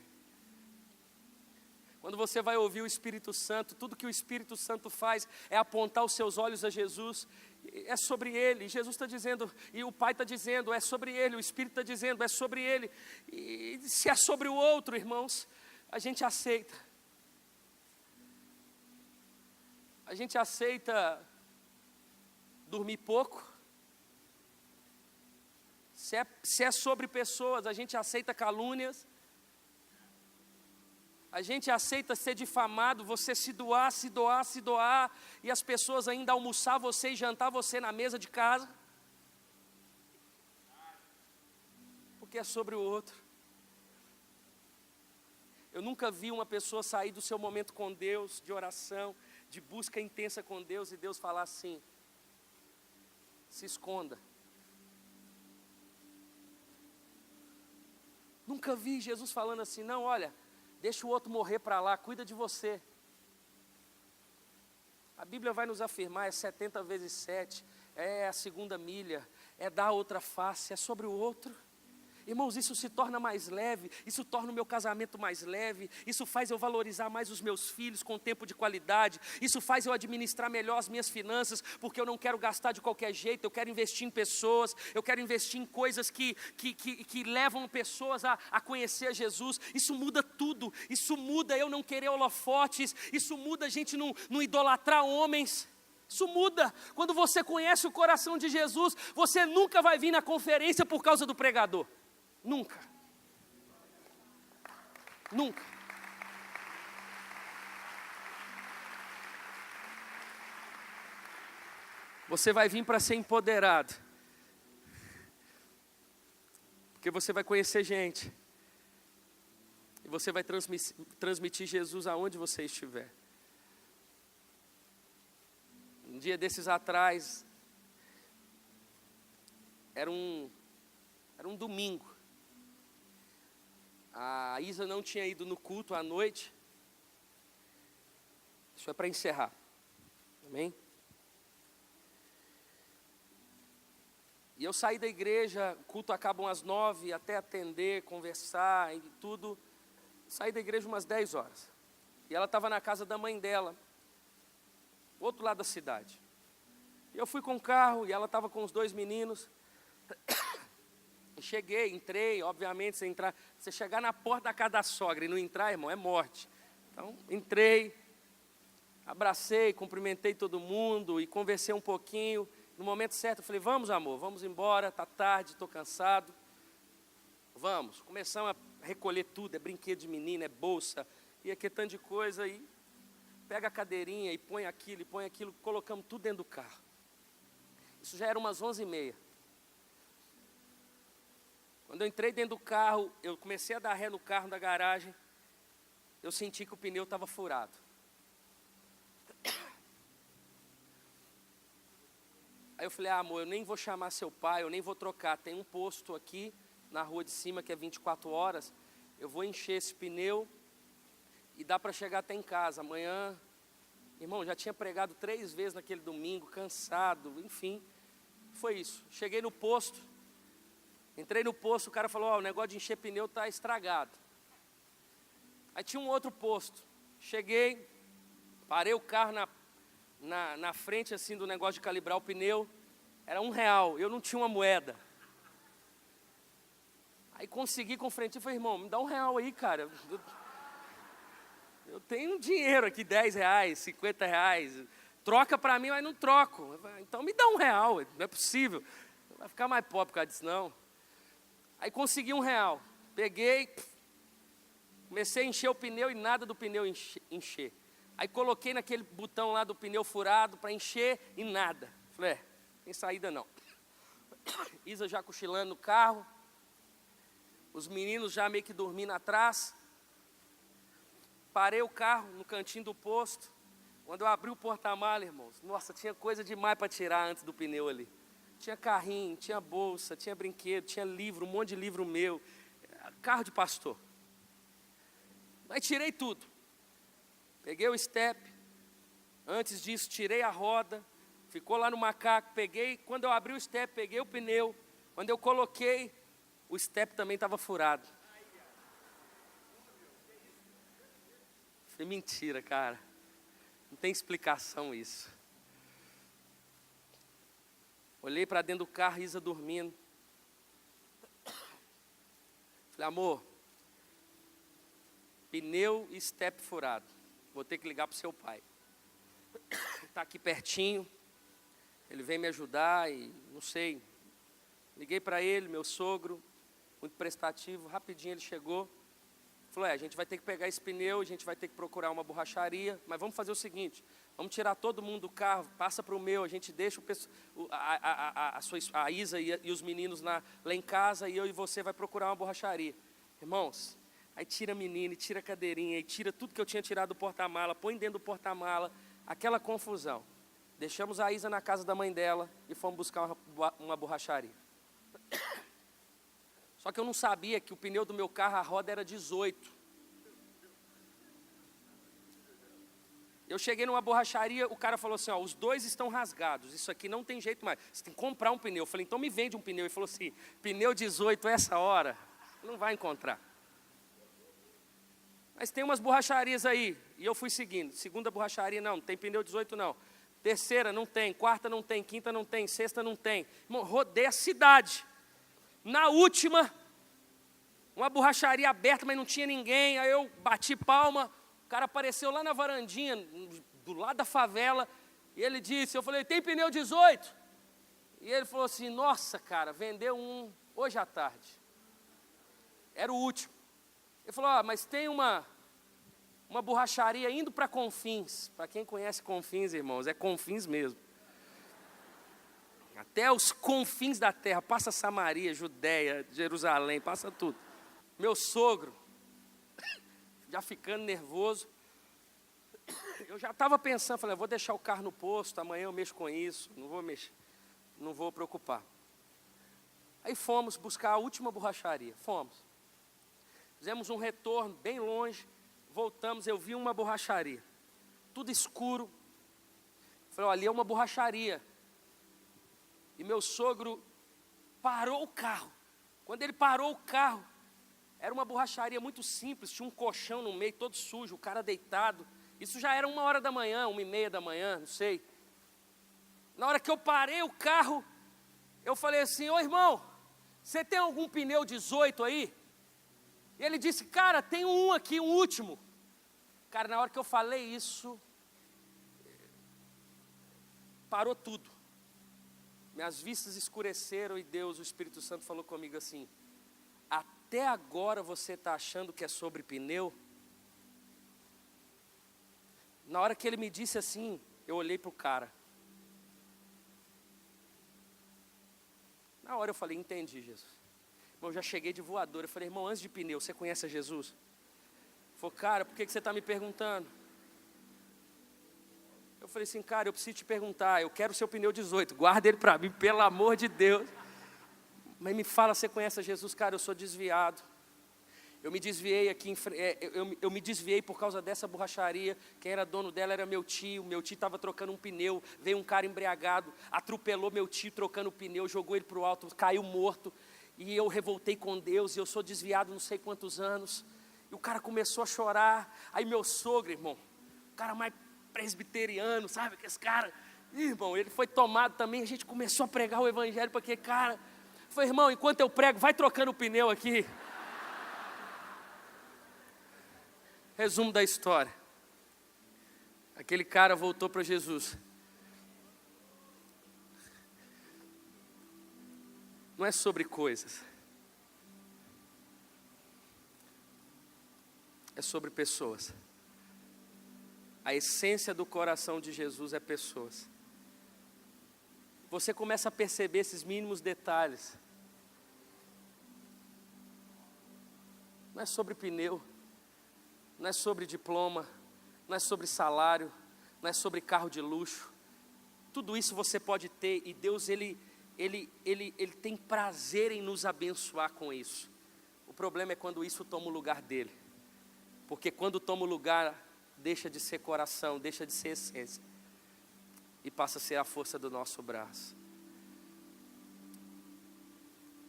Quando você vai ouvir o Espírito Santo, tudo que o Espírito Santo faz é apontar os seus olhos a Jesus, é sobre Ele. Jesus está dizendo, e o Pai está dizendo, é sobre Ele, o Espírito está dizendo, é sobre Ele. E se é sobre o outro, irmãos, a gente aceita. A gente aceita dormir pouco. Se é sobre pessoas, a gente aceita calúnias. A gente aceita ser difamado, você se doar, e as pessoas ainda almoçar você e jantar você na mesa de casa. Porque é sobre o outro. Eu nunca vi uma pessoa sair do seu momento com Deus, de oração, de busca intensa com Deus, e Deus falar assim, se esconda. Nunca vi Jesus falando assim, não, olha, deixa o outro morrer para lá, cuida de você. A Bíblia vai nos afirmar, é 70 vezes 7, é a segunda milha, é dar outra face, é sobre o outro. Irmãos, isso se torna mais leve, isso torna o meu casamento mais leve, isso faz eu valorizar mais os meus filhos com tempo de qualidade, isso faz eu administrar melhor as minhas finanças, porque eu não quero gastar de qualquer jeito, eu quero investir em pessoas, eu quero investir em coisas que levam pessoas a conhecer Jesus. Isso muda tudo, isso muda eu não querer holofotes, isso muda a gente não idolatrar homens. Isso muda, quando você conhece o coração de Jesus, você nunca vai vir na conferência por causa do pregador. Nunca. Nunca. Você vai vir para ser empoderado. Porque você vai conhecer gente. E você vai transmitir Jesus aonde você estiver. Um dia desses atrás, era um domingo. A Isa não tinha ido no culto à noite. Isso é para encerrar. Amém? E eu saí da igreja, o culto acaba às 9, até atender, conversar e tudo. Saí da igreja umas 10 horas. E ela estava na casa da mãe dela, outro lado da cidade. E eu fui com o carro e ela estava com os 2 meninos. E cheguei, entrei, obviamente, você chegar na porta da casa da sogra e não entrar, irmão, é morte. Então, entrei, abracei, cumprimentei todo mundo e conversei um pouquinho. No momento certo, eu falei, vamos, amor, vamos embora, está tarde, estou cansado. Vamos. Começamos a recolher tudo, é brinquedo de menina, é bolsa, e aqui é tanto de coisa, e pega a cadeirinha e põe aquilo, colocamos tudo dentro do carro. Isso já era umas 11h30. Quando eu entrei dentro do carro, eu comecei a dar ré no carro da garagem, eu senti que o pneu estava furado. Aí eu falei, amor, eu nem vou chamar seu pai, eu nem vou trocar, tem um posto aqui na rua de cima que é 24 horas, eu vou encher esse pneu e dá para chegar até em casa. Amanhã, irmão, já tinha pregado 3 vezes naquele domingo, cansado, enfim, foi isso. Cheguei no posto, entrei no posto, o cara falou, o negócio de encher pneu está estragado. Aí tinha um outro posto, cheguei, parei o carro na frente assim do negócio de calibrar o pneu, era R$1, eu não tinha uma moeda. Aí consegui com frente e falei, irmão, me dá R$1 aí, cara. Eu tenho dinheiro aqui, R$10, R$50, troca para mim, mas não troco. Então me dá R$1, não é possível. Não vai ficar mais pobre por causa disso, não. Aí consegui R$1, peguei, comecei a encher o pneu e nada do pneu encher. Aí coloquei naquele botão lá do pneu furado para encher e nada. Falei, tem saída não. Isa já cochilando no carro. Os meninos já meio que dormindo atrás. Parei o carro no cantinho do posto. Quando eu abri o porta-mala, irmãos, nossa, tinha coisa demais para tirar antes do pneu ali. Tinha carrinho, tinha bolsa, tinha brinquedo, tinha livro, um monte de livro meu. Carro de pastor. Mas tirei tudo. Peguei o step, antes disso tirei a roda, ficou lá no macaco, peguei, quando eu abri o step, peguei o pneu, quando eu coloquei, o step também estava furado. Falei, mentira, cara, não tem explicação isso. Olhei para dentro do carro, Isa dormindo. Falei, amor, pneu e step furado. Vou ter que ligar para o seu pai. Está aqui pertinho. Ele vem me ajudar e não sei. Liguei para ele, meu sogro, muito prestativo. Rapidinho ele chegou. Falou, a gente vai ter que pegar esse pneu, a gente vai ter que procurar uma borracharia. Mas vamos fazer o seguinte, vamos tirar todo mundo do carro, passa para o meu, a gente deixa a Isa e os meninos lá em casa e eu e você vai procurar uma borracharia. Irmãos, aí tira a menina, tira a cadeirinha, e tira tudo que eu tinha tirado do porta-mala, põe dentro do porta-mala, aquela confusão. Deixamos a Isa na casa da mãe dela e fomos buscar uma borracharia. Só que eu não sabia que o pneu do meu carro, a roda era 18. Eu cheguei numa borracharia, o cara falou assim, os 2 estão rasgados, isso aqui não tem jeito mais, você tem que comprar um pneu. Eu falei, então me vende um pneu. Ele falou assim, pneu 18 essa hora, não vai encontrar. Mas tem umas borracharias aí, e eu fui seguindo. Segunda borracharia, não tem pneu 18 não. Terceira, não tem. Quarta, não tem. Quinta, não tem. Sexta, não tem. Irmão, rodei a cidade. Na última, uma borracharia aberta, mas não tinha ninguém. Aí eu bati palma, o cara apareceu lá na varandinha, do lado da favela, e ele disse, eu falei, tem pneu 18? E ele falou assim, nossa, cara, vendeu um hoje à tarde. Era o último. Ele falou, mas tem uma borracharia indo para Confins. Para quem conhece Confins, irmãos, é Confins mesmo. Até os confins da terra, passa Samaria, Judéia, Jerusalém, passa tudo. Meu sogro, já ficando nervoso, eu já estava pensando, falei, vou deixar o carro no posto, amanhã eu mexo com isso, não vou mexer, não vou preocupar. Aí fomos buscar a última borracharia, fomos. Fizemos um retorno bem longe, voltamos, eu vi uma borracharia, tudo escuro. Falei, ali é uma borracharia. E meu sogro parou o carro. Quando ele parou o carro, era uma borracharia muito simples, tinha um colchão no meio, todo sujo, o cara deitado. Isso já era 1h da manhã, 1h30 da manhã, não sei. Na hora que eu parei o carro, eu falei assim, ô irmão, você tem algum pneu 18 aí? E ele disse, cara, tem um aqui, um último. Cara, na hora que eu falei isso, parou tudo. Minhas vistas escureceram e Deus, o Espírito Santo falou comigo assim, até agora você está achando que é sobre pneu? Na hora que ele me disse assim, eu olhei para o cara. Na hora eu falei, entendi, Jesus. Irmão, eu já cheguei de voador. Eu falei, irmão, antes de pneu, você conhece a Jesus? Ele falou, cara, por que você está me perguntando? Eu falei assim, cara, eu preciso te perguntar, eu quero o seu pneu 18, guarda ele para mim, pelo amor de Deus. Mas me fala, você conhece a Jesus? Cara, eu sou desviado. Eu me desviei aqui, eu me desviei por causa dessa borracharia. Quem era dono dela era meu tio estava trocando um pneu, veio um cara embriagado, atropelou meu tio trocando o pneu, jogou ele para o alto, caiu morto. E eu revoltei com Deus, e eu sou desviado não sei quantos anos. E o cara começou a chorar. Aí meu sogro, irmão, o cara mais presbiteriano, sabe, que esse cara, irmão, ele foi tomado também, a gente começou a pregar o evangelho para aquele cara. Eu falei, irmão, enquanto eu prego, vai trocando o pneu aqui. Resumo da história. Aquele cara voltou para Jesus. Não é sobre coisas. É sobre pessoas. A essência do coração de Jesus é pessoas. Você começa a perceber esses mínimos detalhes. Não é sobre pneu, não é sobre diploma, não é sobre salário, não é sobre carro de luxo. Tudo isso você pode ter e Deus ele tem prazer em nos abençoar com isso. O problema é quando isso toma o lugar dele. Porque quando toma o lugar, deixa de ser coração, deixa de ser essência. E passa a ser a força do nosso braço.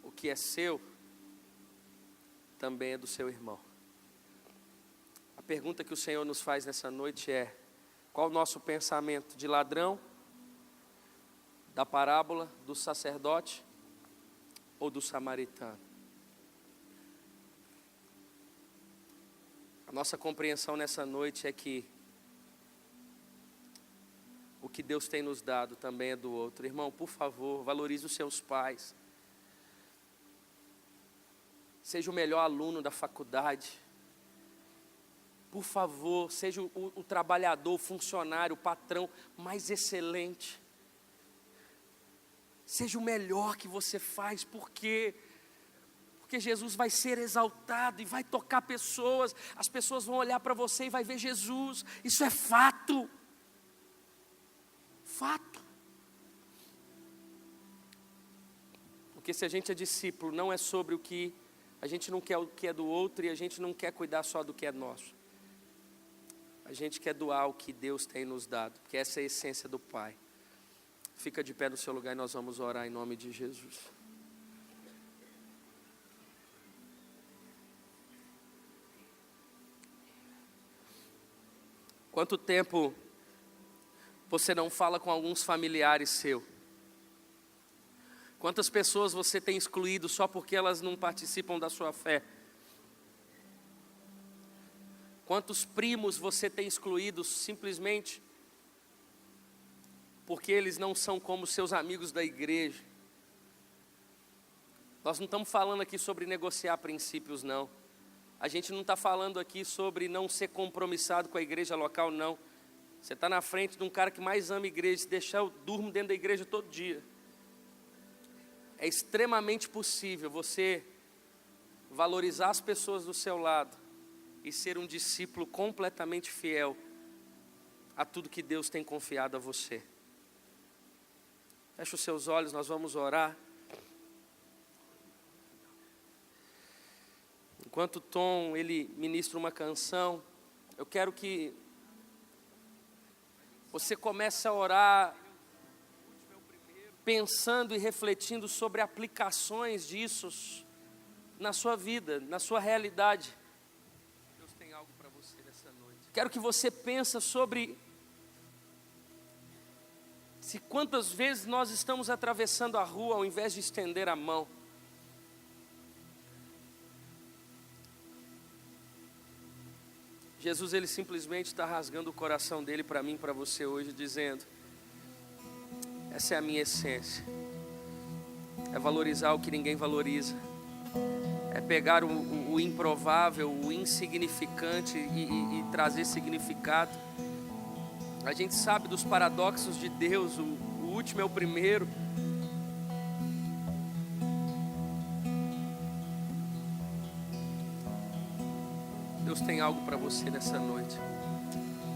O que é seu, também é do seu irmão. A pergunta que o Senhor nos faz nessa noite é: qual o nosso pensamento de ladrão, da parábola do sacerdote ou do samaritano? A nossa compreensão nessa noite é que o que Deus tem nos dado também é do outro. Irmão, por favor, valorize os seus pais. Seja o melhor aluno da faculdade. Por favor, seja o trabalhador, o funcionário, o patrão mais excelente. Seja o melhor que você faz, porque Jesus vai ser exaltado e vai tocar pessoas. As pessoas vão olhar para você e vai ver Jesus. Isso é fato. Fato. Porque se a gente é discípulo, não é sobre o que a gente não quer o que é do outro e a gente não quer cuidar só do que é nosso. A gente quer doar o que Deus tem nos dado, porque essa é a essência do Pai. Fica de pé no seu lugar e nós vamos orar em nome de Jesus. Quanto tempo você não fala com alguns familiares seus? Quantas pessoas você tem excluído só porque elas não participam da sua fé? Quantos primos você tem excluído simplesmente porque eles não são como seus amigos da igreja? Nós não estamos falando aqui sobre negociar princípios, não. A gente não está falando aqui sobre não ser compromissado com a igreja local, não. Você está na frente de um cara que mais ama a igreja, se deixar eu durmo dentro da igreja todo dia. É extremamente possível você valorizar as pessoas do seu lado e ser um discípulo completamente fiel a tudo que Deus tem confiado a você. Feche os seus olhos, nós vamos orar. Enquanto o Tom, ele ministra uma canção, eu quero que você comece a orar pensando e refletindo sobre aplicações disso na sua vida, na sua realidade. Deus tem algo para você nessa noite. Quero que você pense sobre se quantas vezes nós estamos atravessando a rua ao invés de estender a mão. Jesus, ele simplesmente está rasgando o coração dele para mim, para você hoje, dizendo: essa é a minha essência, é valorizar o que ninguém valoriza, é pegar o improvável, o insignificante e trazer significado. A gente sabe dos paradoxos de Deus, o último é o primeiro. Deus tem algo para você nessa noite.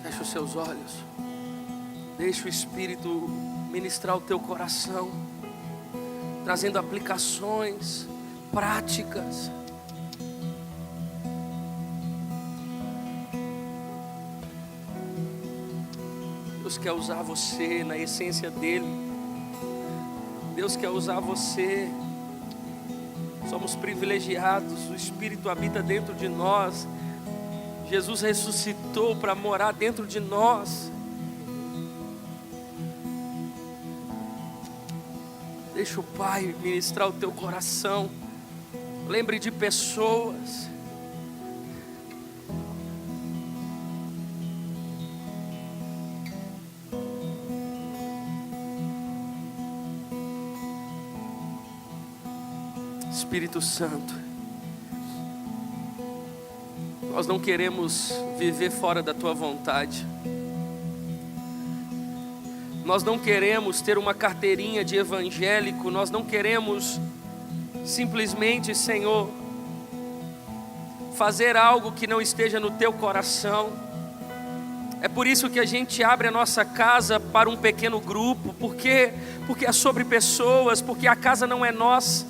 Feche os seus olhos. Deixa o Espírito ministrar o teu coração, trazendo aplicações práticas. Deus quer usar você na essência dele. Deus quer usar você. Somos privilegiados, o Espírito habita dentro de nós. Jesus ressuscitou para morar dentro de nós. Deixa o Pai ministrar o teu coração. Lembre de pessoas. Espírito Santo, nós não queremos viver fora da tua vontade. Nós não queremos ter uma carteirinha de evangélico. Nós não queremos simplesmente, Senhor, fazer algo que não esteja no teu coração. É por isso que a gente abre a nossa casa para um pequeno grupo. Por quê? Porque é sobre pessoas, porque a casa não é nossa.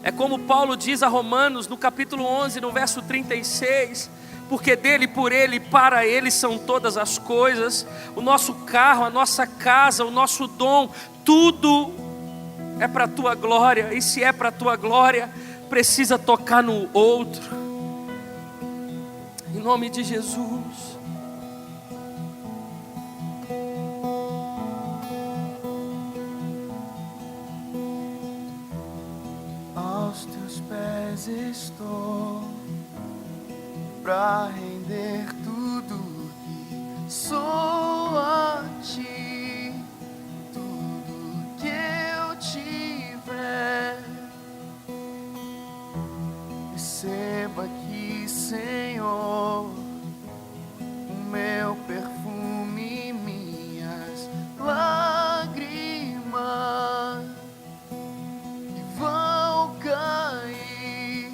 É como Paulo diz a Romanos, no capítulo 11, no verso 36, porque dele, por ele, para ele são todas as coisas. O nosso carro, a nossa casa, o nosso dom, tudo é para a tua glória. E se é para a tua glória, precisa tocar no outro. Em nome de Jesus. Aos teus pés estou, pra render tudo que sou a ti, tudo que eu tiver. Receba aqui, Senhor, o meu perfume, minhas lágrimas que vão cair.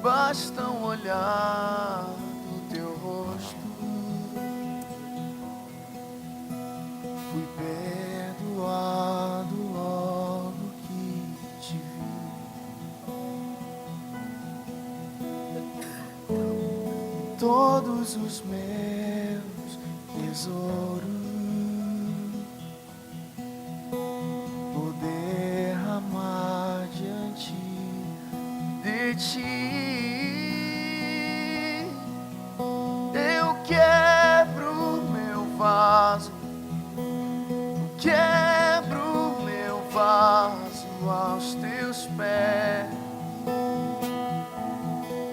Basta um olhar no teu rosto, fui perdoado logo que te vi. Todos os meus tesouros vou derramar diante de ti. Eu quebro meu vaso, quebro meu vaso aos teus pés,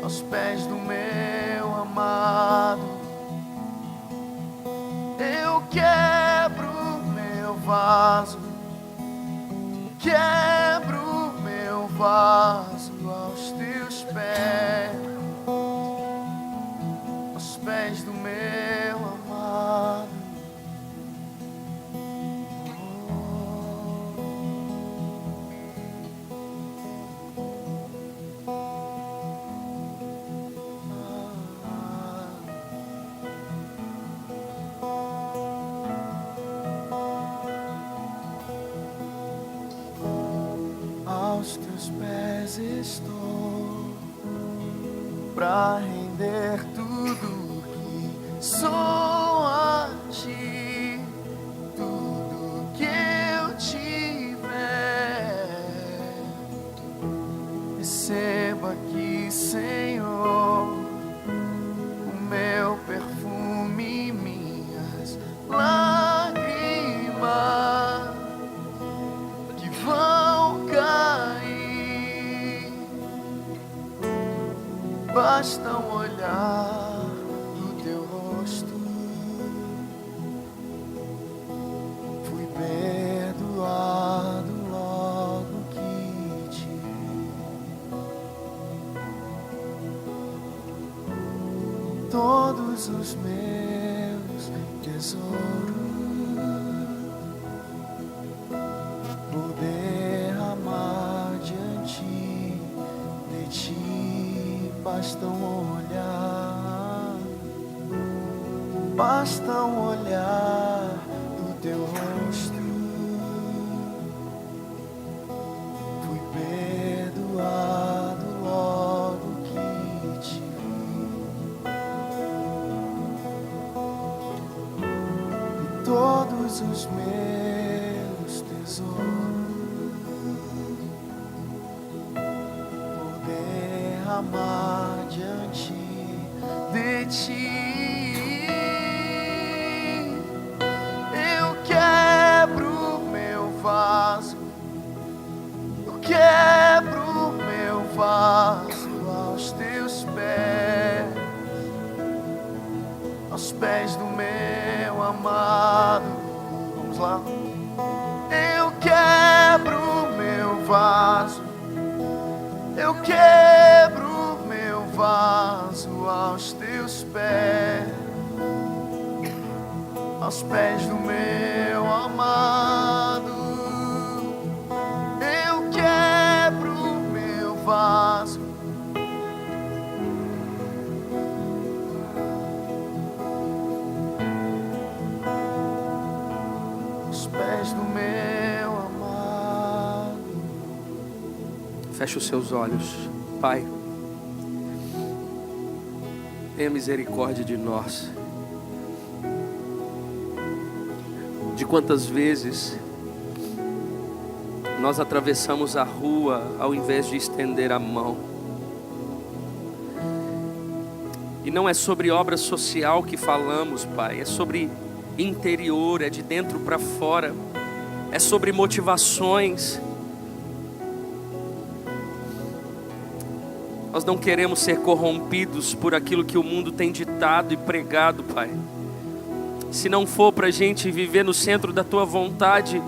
aos pés do meu amado. Eu quebro meu vaso, quebro meu vaso aos teus aos pés do meu amado. Aos teus pés estou, pra render tudo que sou a ti, tudo que eu tiver. Receba aqui, Senhor, o meu perfume, minhas lágrimas que vão cair. Basta um olhar do teu rosto, fui perdoado logo que te vi. Todos os meus tesouros vou derramar diante de ti. Basta um olhar, basta um olhar do teu rosto, fui perdoado logo que te vi. E todos os meus tesouros vou derramar diante de ti. Eu quebro meu vaso, eu quebro meu vaso aos teus pés, aos pés do meu amado. Vamos lá. Eu quebro meu vaso, eu quebro meu vaso aos teus pés, aos pés do meu amado. Eu quebro meu vaso, aos pés do meu amado. Feche os seus olhos. Pai, tenha misericórdia de nós. De quantas vezes nós atravessamos a rua ao invés de estender a mão. E não é sobre obra social que falamos, Pai, é sobre interior, é de dentro para fora, é sobre motivações. Nós não queremos ser corrompidos por aquilo que o mundo tem ditado e pregado, Pai. Se não for para a gente viver no centro da Tua vontade,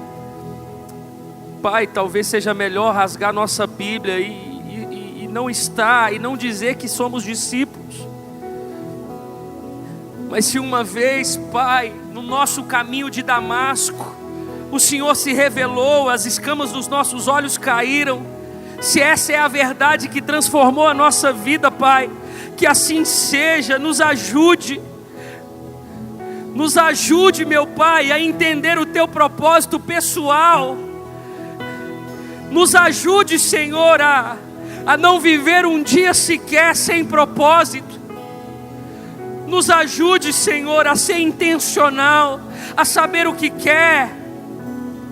Pai, talvez seja melhor rasgar nossa Bíblia e não estar, e não dizer que somos discípulos. Mas se uma vez, Pai, no nosso caminho de Damasco, o Senhor se revelou, as escamas dos nossos olhos caíram, se essa é a verdade que transformou a nossa vida, Pai, que assim seja. Nos ajude, meu Pai, a entender o Teu propósito pessoal. Nos ajude, Senhor, a não viver um dia sequer sem propósito. Nos ajude, Senhor, a ser intencional, a saber o que quer,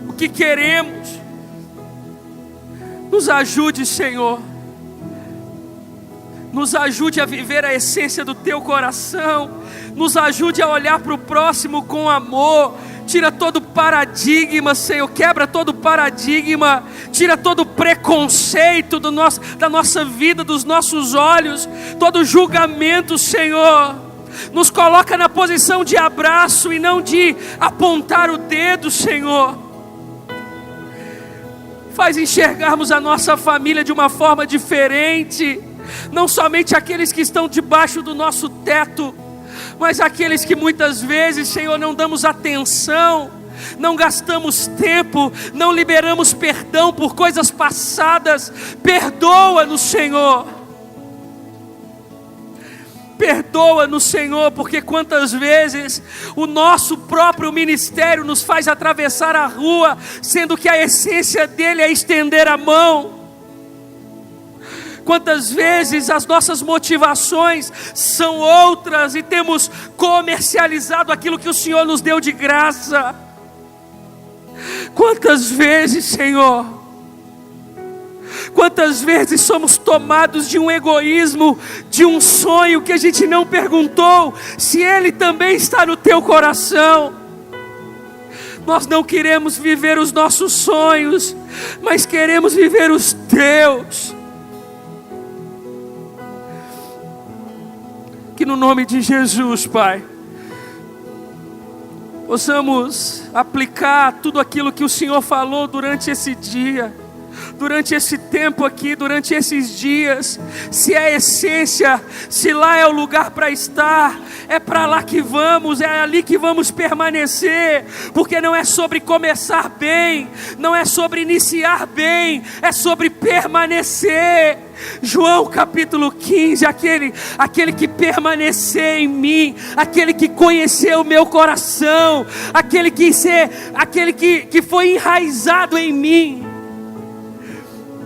o que queremos. Nos ajude, Senhor. Nos ajude a viver a essência do Teu coração. Nos ajude a olhar para o próximo com amor. Tira todo paradigma, Senhor. Quebra todo paradigma. Tira todo preconceito da nossa vida, dos nossos olhos. Todo julgamento, Senhor. Nos coloca na posição de abraço e não de apontar o dedo, Senhor. Faz enxergarmos a nossa família de uma forma diferente. não somente aqueles que estão debaixo do nosso teto, mas aqueles que muitas vezes, Senhor, não damos atenção, não gastamos tempo, não liberamos perdão por coisas passadas. Perdoa-nos, Senhor. Perdoa-nos, Senhor, porque quantas vezes o nosso próprio ministério nos faz atravessar a rua, sendo que a essência dele é estender a mão. Quantas vezes as nossas motivações são outras e temos comercializado aquilo que o Senhor nos deu de graça. Quantas vezes, Senhor, quantas vezes somos tomados de um egoísmo, de um sonho que a gente não perguntou se ele também está no teu coração. Nós não queremos viver os nossos sonhos, mas queremos viver os teus. Que no nome de Jesus, Pai, possamos aplicar tudo aquilo que o Senhor falou durante esse dia, durante esse tempo aqui, durante esses dias. Se é a essência, se lá é o lugar para estar, é para lá que vamos, é ali que vamos permanecer, porque não é sobre começar bem, não é sobre iniciar bem, é sobre permanecer. João capítulo 15, aquele que permanecer em mim, aquele que conheceu o meu coração, aquele que foi enraizado em mim,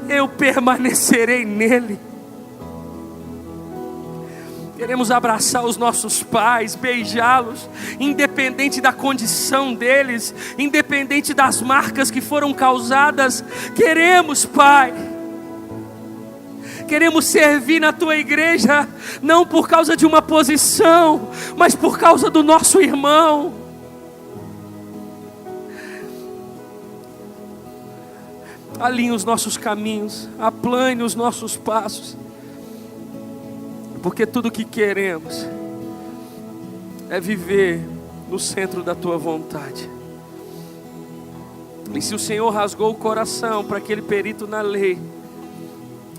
eu permanecerei nele. Queremos abraçar os nossos pais, beijá-los, independente da condição deles, independente das marcas que foram causadas. Queremos, Pai, queremos servir na Tua igreja, não por causa de uma posição, mas por causa do nosso irmão. Alinhe os nossos caminhos, aplane os nossos passos, porque tudo que queremos é viver no centro da Tua vontade. E se o Senhor rasgou o coração para aquele perito na lei,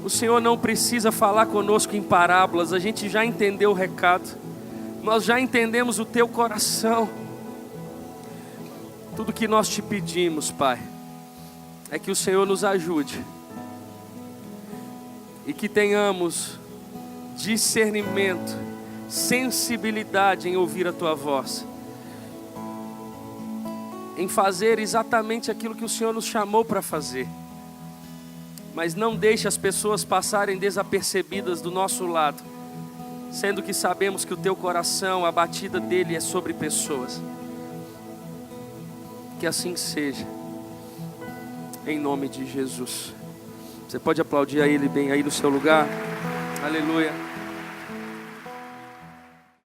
o Senhor não precisa falar conosco em parábolas, a gente já entendeu o recado, nós já entendemos o Teu coração. Tudo que nós te pedimos, Pai, é que o Senhor nos ajude e que tenhamos discernimento, sensibilidade em ouvir a Tua voz, em fazer exatamente aquilo que o Senhor nos chamou para fazer. Mas não deixe as pessoas passarem desapercebidas do nosso lado, sendo que sabemos que o Teu coração, a batida dele é sobre pessoas. Que assim seja, em nome de Jesus. Você pode aplaudir a Ele bem aí no seu lugar? Aleluia.